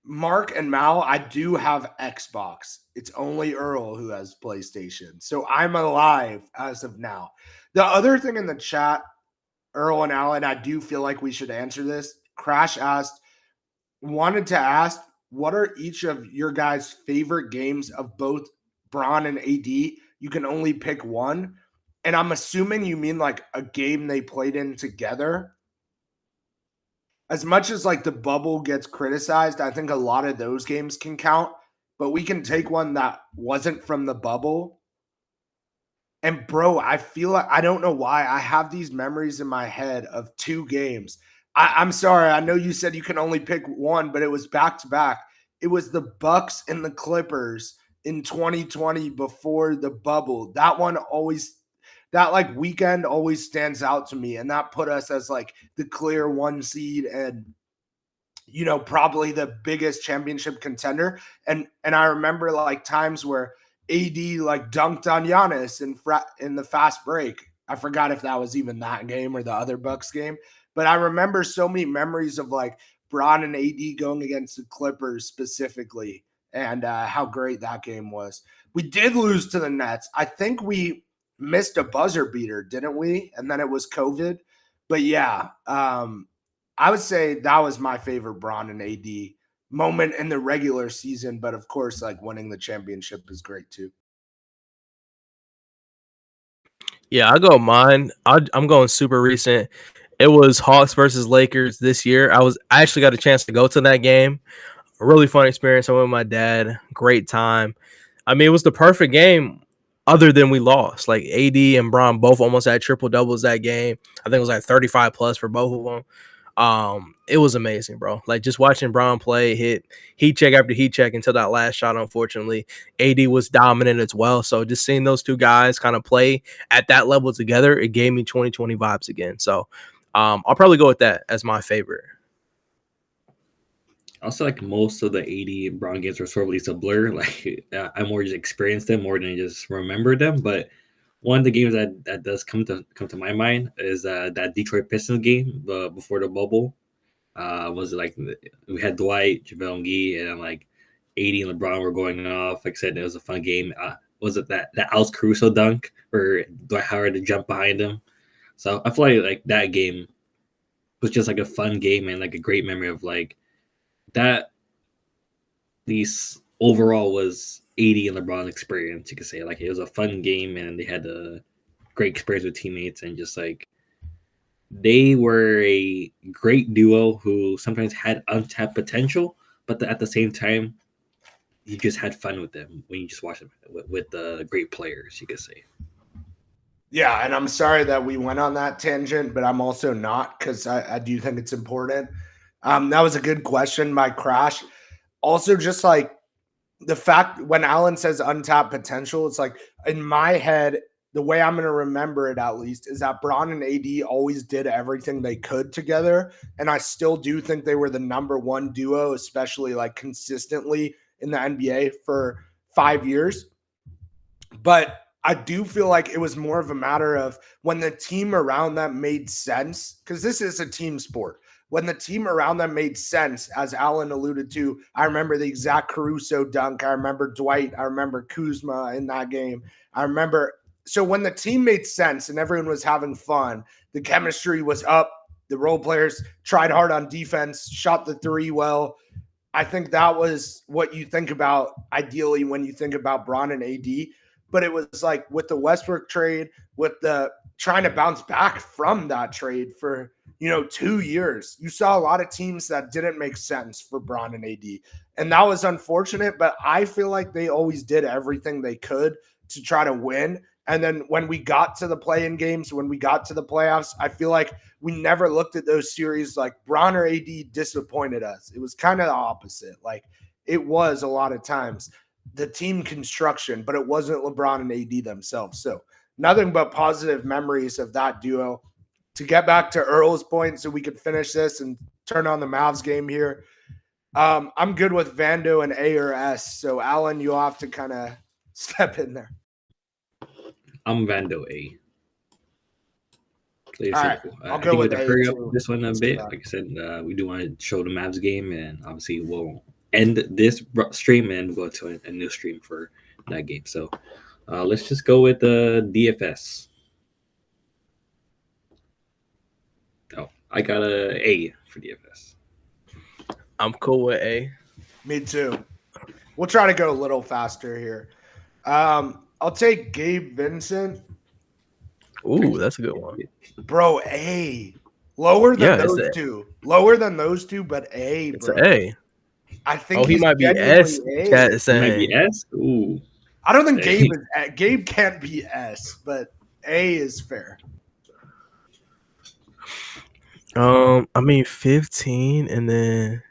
D: Mark and Mal, I do have Xbox. It's only Earl who has PlayStation. So I'm alive as of now. The other thing in the chat, Earl and Allan, I do feel like we should answer this. Crash wanted to ask, what are each of your guys' favorite games of both Bron and AD? You can only pick one. And I'm assuming you mean like a game they played in together. As much as like the bubble gets criticized, I think a lot of those games can count. But we can take one that wasn't from the bubble. And bro, I feel like, I don't know why, I have these memories in my head of 2 games. I'm sorry, I know you said you can only pick one, but it was back to back. It was the Bucks and the Clippers in 2020 before the bubble. That like weekend always stands out to me, and that put us as like the clear 1 seed and probably the biggest championship contender. And I remember like times where AD like dunked on Giannis in the fast break. I forgot if that was even that game or the other Bucks game, but I remember so many memories of like Bron and AD going against the Clippers specifically, and how great that game was. We did lose to the Nets. I think we missed a buzzer beater, didn't we? And then it was COVID. But yeah, I would say that was my favorite Bron and AD moment in the regular season. But of course, like winning the championship is great too.
B: Yeah, I go mine. I'm going super recent. It was Hawks versus Lakers this year. I actually got a chance to go to that game. A really fun experience. I went with my dad. Great time. I mean, it was the perfect game other than we lost. Like AD and Bron both almost had triple doubles that game. I think it was like 35 plus for both of them. It was amazing, bro. Like just watching Bron play, hit heat check after heat check until that last shot. Unfortunately, AD was dominant as well. So just seeing those two guys kind of play at that level together, it gave me 2020 vibes again. So I'll probably go with that as my favorite.
A: Also, like most of the 80 Brown games are sort of at least a blur. Like I more just experienced them more than just remember them. But one of the games that does come to my mind is that Detroit Pistons game before the bubble. Was it like we had Dwight, JaVale McGee, and like 80 and LeBron were going off. Like I said, it was a fun game. Was it that Alex Caruso dunk where Dwight Howard to jump behind him? So I feel like that game was just like a fun game and like a great memory of like that. These overall was 80 and LeBron's experience. You could say like it was a fun game and they had a great experience with teammates and just like they were a great duo who sometimes had untapped potential, but at the same time, you just had fun with them when you just watch them with the great players, you could say.
D: Yeah, and I'm sorry that we went on that tangent, but I'm also not because I do think it's important. That was a good question by Crash. Also, just like the fact when Allan says untapped potential, it's like in my head, the way I'm going to remember it at least is that Bron and AD always did everything they could together. And I still do think they were the number 1 duo, especially like consistently in the NBA for 5 years. But I do feel like it was more of a matter of when the team around them made sense, because this is a team sport. When the team around them made sense, as Allan alluded to, I remember the exact Caruso dunk. I remember Dwight. I remember Kuzma in that game. I remember. So when the team made sense and everyone was having fun, the chemistry was up, The role players tried hard on defense, shot the three well. I think that was what you think about ideally when you think about Bron and AD. But it was like with the Westbrook trade, with the trying to bounce back from that trade for 2 years, you saw a lot of teams that didn't make sense for Bron and AD. And that was unfortunate, but I feel like they always did everything they could to try to win. And then when we got to the play-in games, when we got to the playoffs, I feel like we never looked at those series like Bron or AD disappointed us. It was kind of the opposite. Like it was a lot of times the team construction, but it wasn't LeBron and AD themselves. So nothing but positive memories of that duo. To get back to Earl's point so we could finish this and turn on the Mavs game here, I'm good with Vando and A or S. So Allan, you'll have to kind of step in there.
A: I'm Vando A.
D: All right, I'll go with A
A: hurry up
D: too.
A: this one a bit. Like I said, we do want to show the Mavs game, and obviously we'll end this stream and go to a new stream for that game. So let's just go with the DFS. Oh, I got A for DFS.
B: I'm cool with A.
D: Me too. We'll try to go a little faster here. I'll take Gabe Vincent.
B: Ooh, that's a good one.
D: Bro, A. Lower than those two. Lower than those two, but A,
B: It's
D: bro.
B: an A.
D: I think
B: he might be S.
A: Chat is saying. Might be S? Ooh.
D: I don't think Gabe can't be S, but A is fair.
B: I mean 15 and then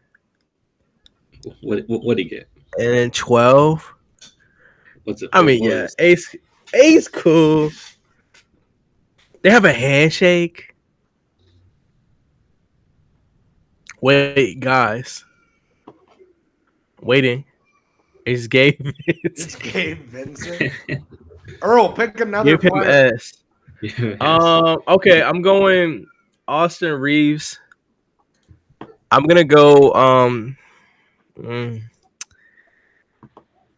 A: what do you get?
B: And then 12.
A: What's it?
B: I mean, yeah, A's cool. They have a handshake. Wait, guys. Waiting. It's Gabe Vincent.
D: It's Gabe Vincent. Earl, pick another
B: Give him
D: player.
B: S. Okay, I'm going Austin Reeves. I'm gonna go I'm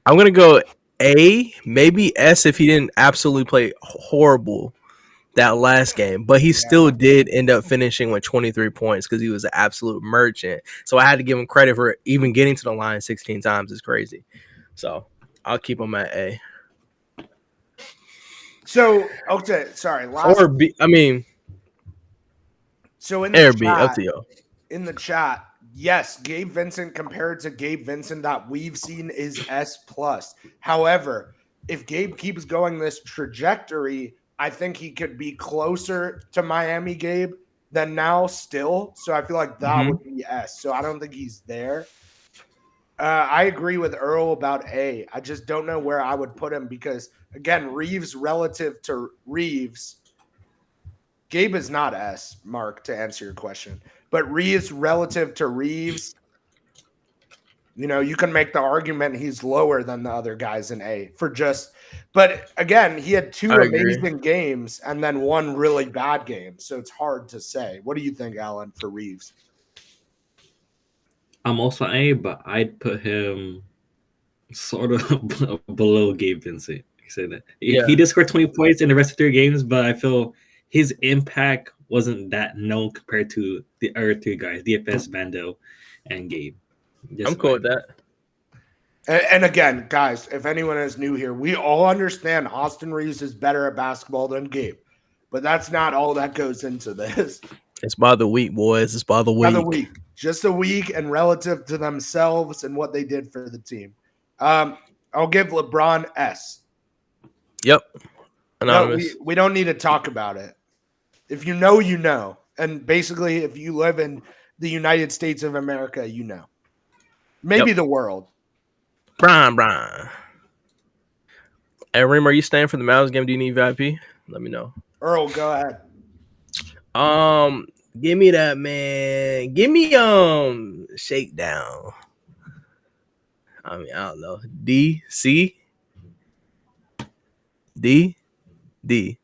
B: gonna go A, maybe S if he didn't absolutely play horrible that last game, but he still did end up finishing with 23 points because he was an absolute merchant. So I had to give him credit for even getting to the line 16 times. Is crazy. So I'll keep him at A.
D: So okay, sorry.
B: Or B. I mean,
D: so in the
B: B, up to you.
D: In the chat, yes, Gabe Vincent compared to Gabe Vincent that we've seen is S+. However, if Gabe keeps going this trajectory, I think he could be closer to Miami Gabe than now still. So I feel like that would be S. So I don't think he's there. I agree with Earl about A. I just don't know where I would put him because, again, Reeves relative to Reeves, Gabe is not S, Mark, to answer your question. But Reeves relative to Reeves, you can make the argument he's lower than the other guys in A but again, he had two amazing games and then one really bad game. So it's hard to say. What do you think, Allan, for Reeves?
A: I'm also A, but I'd put him sort of below Gabe Vincent. Say that he did score 20 points in the rest of 3 games, but I feel his impact wasn't that known compared to the other 3 guys, DFS, Vando, and Gabe.
B: I'm cool with that.
D: And again, guys, if anyone is new here, we all understand Austin Reeves is better at basketball than Gabe, but that's not all that goes into this.
B: It's by the week, boys. It's by the week.
D: By the week. Just a week and relative to themselves and what they did for the team. I'll give LeBron S.
B: Yep.
D: Anonymous. No, we don't need to talk about it. If you know, you know. And basically, if you live in the United States of America, you know. Maybe the world.
B: Brian. Hey, Reem, are you staying for the Mavs game? Do you need VIP? Let me know.
D: Earl, go ahead.
B: Give me that, man. Give me Shakedown. I mean, I don't know. D C D D.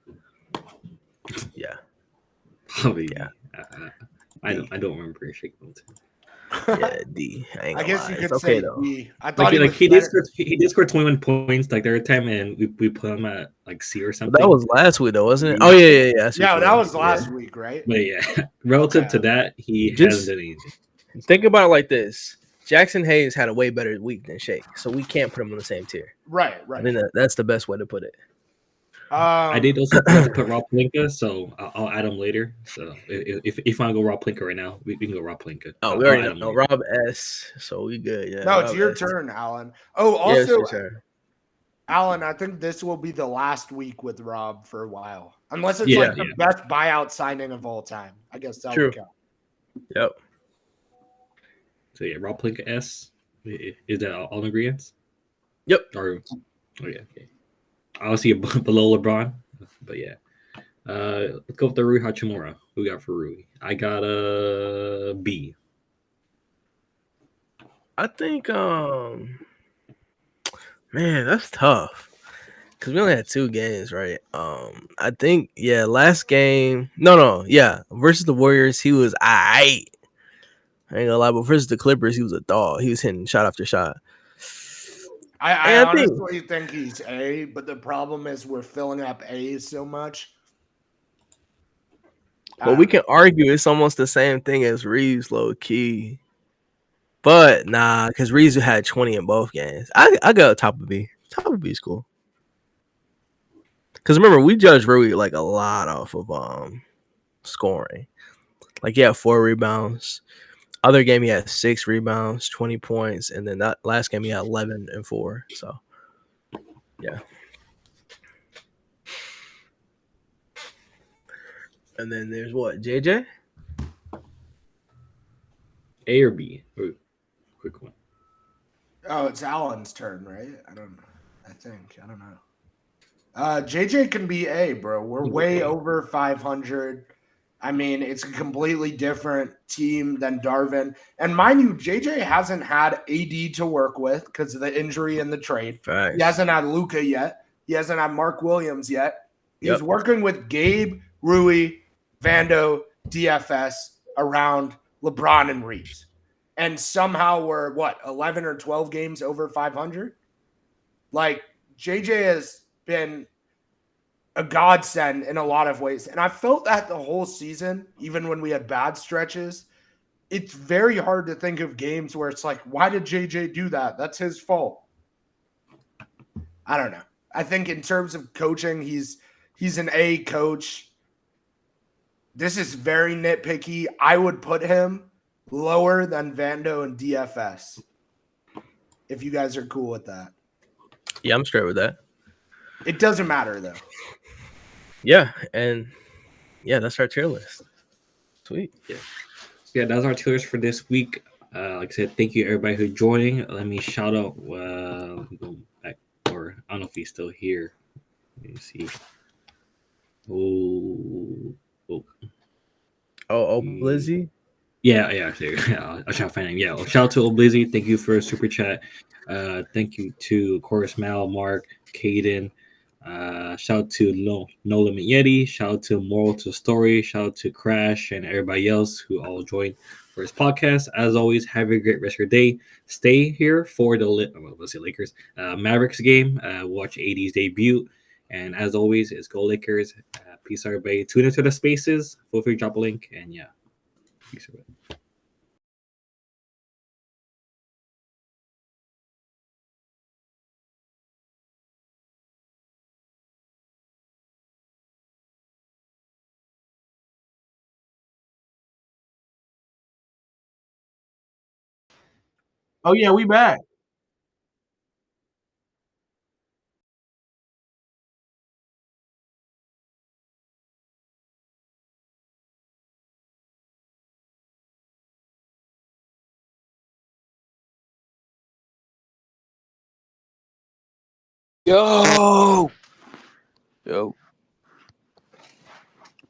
B: Yeah.
A: Probably. Yeah. I don't remember Shakedown.
B: Yeah, D. I ain't
D: I
B: gonna
D: guess
B: lie.
D: you
B: It's
D: could
B: okay
D: say
B: though.
D: D. I thought
A: Like
D: he was
A: he did score 21 points like third time, and we put him at like C or
B: But
A: something.
B: that was last week though, wasn't it? Oh yeah. That's
D: Yeah,
B: what
D: that
B: it
D: was
B: Yeah.
D: last week, right?
A: But yeah, relative to that, he hasn't
B: Just
A: done anything.
B: think about it like this: Jackson Hayes had a way better week than Shake, so we can't put him on the same tier.
D: Right.
B: I think that's the best way to put it.
A: I did also forget to put Rob Pelinka, so I'll add him later. So if I want to go Rob Pelinka right now, we can go Rob Pelinka.
B: Oh,
A: I'll
B: we already
A: add him
B: know
A: later.
B: Rob S. So we good. Yeah.
D: No, it's
B: Rob
D: your
B: S.
D: turn, Allan. Oh,
B: Yeah, it's
D: also,
B: your turn.
D: Allan, I think this will be the last week with Rob for a while, unless it's
A: Yeah,
D: like the best buyout signing of all time. I guess that would count.
B: Yep.
A: So yeah, Rob Pelinka S. Is that all ingredients?
B: Yep.
A: Or okay. Obviously below LeBron, but yeah. Let's go with the Rui Hachimura. Who we got for Rui? I got a B.
B: I think man, that's tough. Cause we only had 2 games, right? I think last game. No, versus the Warriors, he was I ain't gonna lie, but versus the Clippers, he was a dog. He was hitting shot after shot.
D: I honestly think he's A, but the problem is we're filling up A so much.
B: But we can argue it's almost the same thing as Reeves, low key. But nah, because Reeves had 20 in both games. I go top of B. Top of B is cool. Because remember, we judge Rui like a lot off of scoring. Like he had 4 rebounds. Other game he had 6 rebounds, 20 points, and then that last game he had 11 and 4. So yeah. And then there's what, JJ?
A: A or B? Ooh, quick one.
D: Oh, it's Allan's turn, right? I don't know. JJ can be A, bro. We're way over 500. I mean, it's a completely different team than Darvin. And mind you, JJ hasn't had AD to work with because of the injury and the trade.
B: Facts.
D: He hasn't had Luka yet. He hasn't had Mark Williams yet. He's working with Gabe, Rui, Vando, DFS around LeBron and Reeves. And somehow we're, 11 or 12 games over 500? Like, JJ has been a godsend in a lot of ways. And I felt that the whole season, even when we had bad stretches. It's very hard to think of games where it's like, why did JJ do that? That's his fault. I don't know. I think in terms of coaching, he's an A coach. This is very nitpicky. I would put him lower than Vando and DFS. If you guys are cool with that.
B: Yeah, I'm straight with that.
D: It doesn't matter though.
B: Yeah, and that's our tier list. Sweet.
A: Yeah, that's our tier list for this week. Like I said, thank you everybody who's joining. Let me shout out. Go back, or I don't know if he's still here. Let me see.
B: Blizzy.
A: Yeah. I'll try to find him. Yeah, shout out to Blizzy. Thank you for a super chat. Thank you to, of course, Mal, Mark, Kaden. Shout out to No Limit Yeti. Shout out to Moral to Story. Shout out to Crash and everybody else who all joined for his podcast. As always, have a great rest of your day. Stay here for the Lakers Mavericks game. Watch AD's debut. And as always, it's Go Lakers. Peace out, everybody. Tune into the spaces. Feel free to drop a link. And yeah, peace out.
B: Oh yeah, we back.
E: Yo.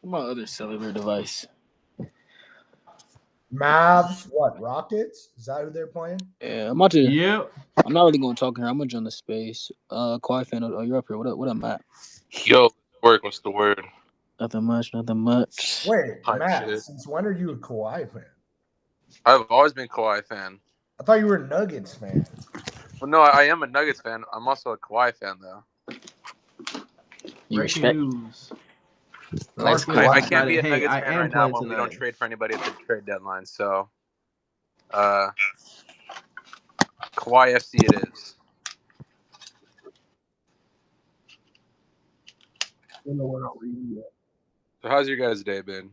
E: My other cellular device.
D: Mavs, what? Rockets? Is that who they're playing?
E: Yeah, I'm about to.
B: Yeah.
E: I'm not really going to talk here. I'm gonna join the space. Quiet fan. Oh, you're up here. What up, Matt?
F: Yo, what's the word?
E: Nothing much.
D: Wait,
F: Hype
D: Matt,
F: shit.
D: since when are you a Kawhi fan?
F: I've always been Kawhi fan.
D: I thought you were a Nuggets fan.
F: Well, no, I am a Nuggets fan. I'm also a Kawhi fan, though.
E: You
B: Breaking
E: respect.
B: news.
E: Nice
B: Larkin
F: I
B: has
F: can't be
B: decided,
F: a
B: hey,
F: Nuggets
B: I
F: fan
B: am
F: right now
B: playing
F: when we don't
B: tonight.
F: trade for anybody at the trade deadline. So, Kawhi FC it is. So, how's your guys' day been?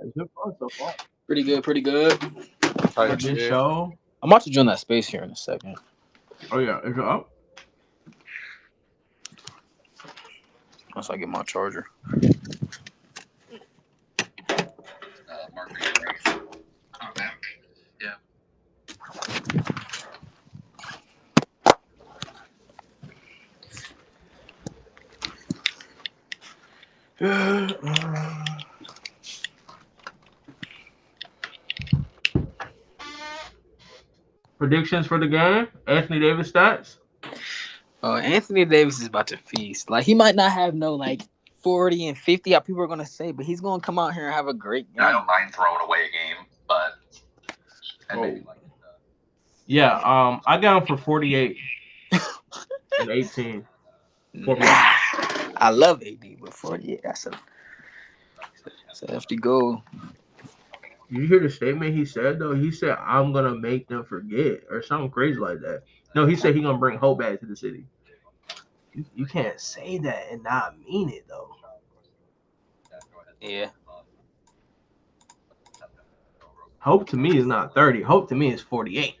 B: It's been fun so far.
E: Pretty good, pretty good.
F: Tight
B: Good
F: shit.
B: show.
E: I'm about to join that space here in a second.
B: Oh yeah, is it up?
E: Once I get my charger.
B: Predictions for the game? Anthony Davis stats?
E: Anthony Davis is about to feast. Like, he might not have no, like, 40 and 50, how people are going to say, but he's going to come out here and have a great game.
G: I don't mind throwing away a game, but
B: Yeah, I got him for 48 and 18.
E: I love AD, but 48, that's a hefty goal.
B: You hear the statement he said though? He said, "I'm gonna make them forget" or something crazy like that. No, he said he gonna bring hope back to the city. You can't say that and not mean it though.
E: Yeah.
B: Hope to me is not 30. Hope to me is 48.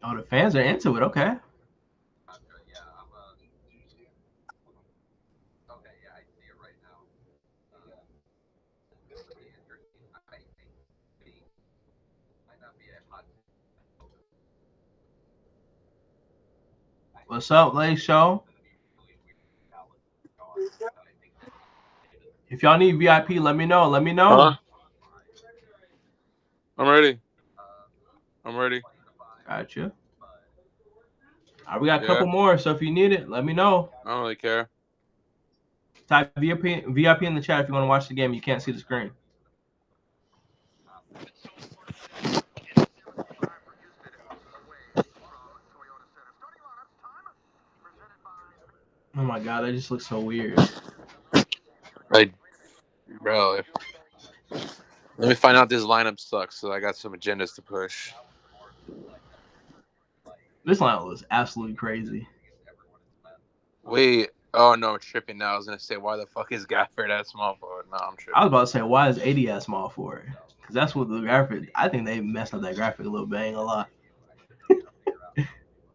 B: Oh, the fans are into it. Okay. What's up, Lake Show? If y'all need VIP, let me know. Let me know.
F: Huh? I'm ready.
B: Gotcha. We got a couple more, so if you need it, let me know.
F: I don't really care.
B: Type VIP in the chat if you want to watch the game. You can't see the screen. Oh my god, that just looks so weird.
F: Bro, let me find out this lineup sucks, so I got some agendas to push.
B: This lineup was absolutely crazy.
F: Wait, oh no, I'm tripping now. I was gonna say, why the fuck is Gafford at small forward? No, I'm tripping.
B: I was about to say, why is 80 at small forward? Because that's what the graphic. I think they messed up that graphic a little bit. Ain't gonna lie.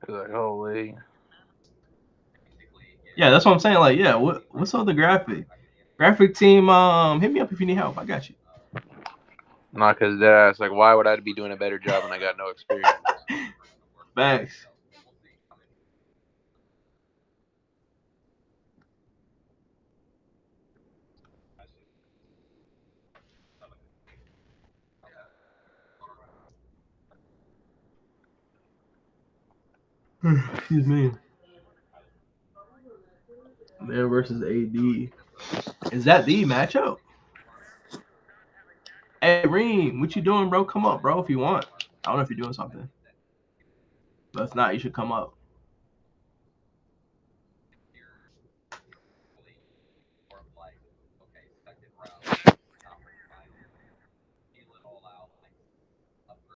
F: Like, holy.
B: Yeah, that's what I'm saying. Like, yeah, what's up with the graphic? Graphic team, hit me up if you need help. I got you.
F: Not because that's like, why would I be doing a better job when I got no experience?
B: Facts. Excuse me. Man versus AD. Is that the matchup? Hey, Reem, what you doing, bro? Come up, bro, if you want. I don't know if you're doing something. But if not, you should come up.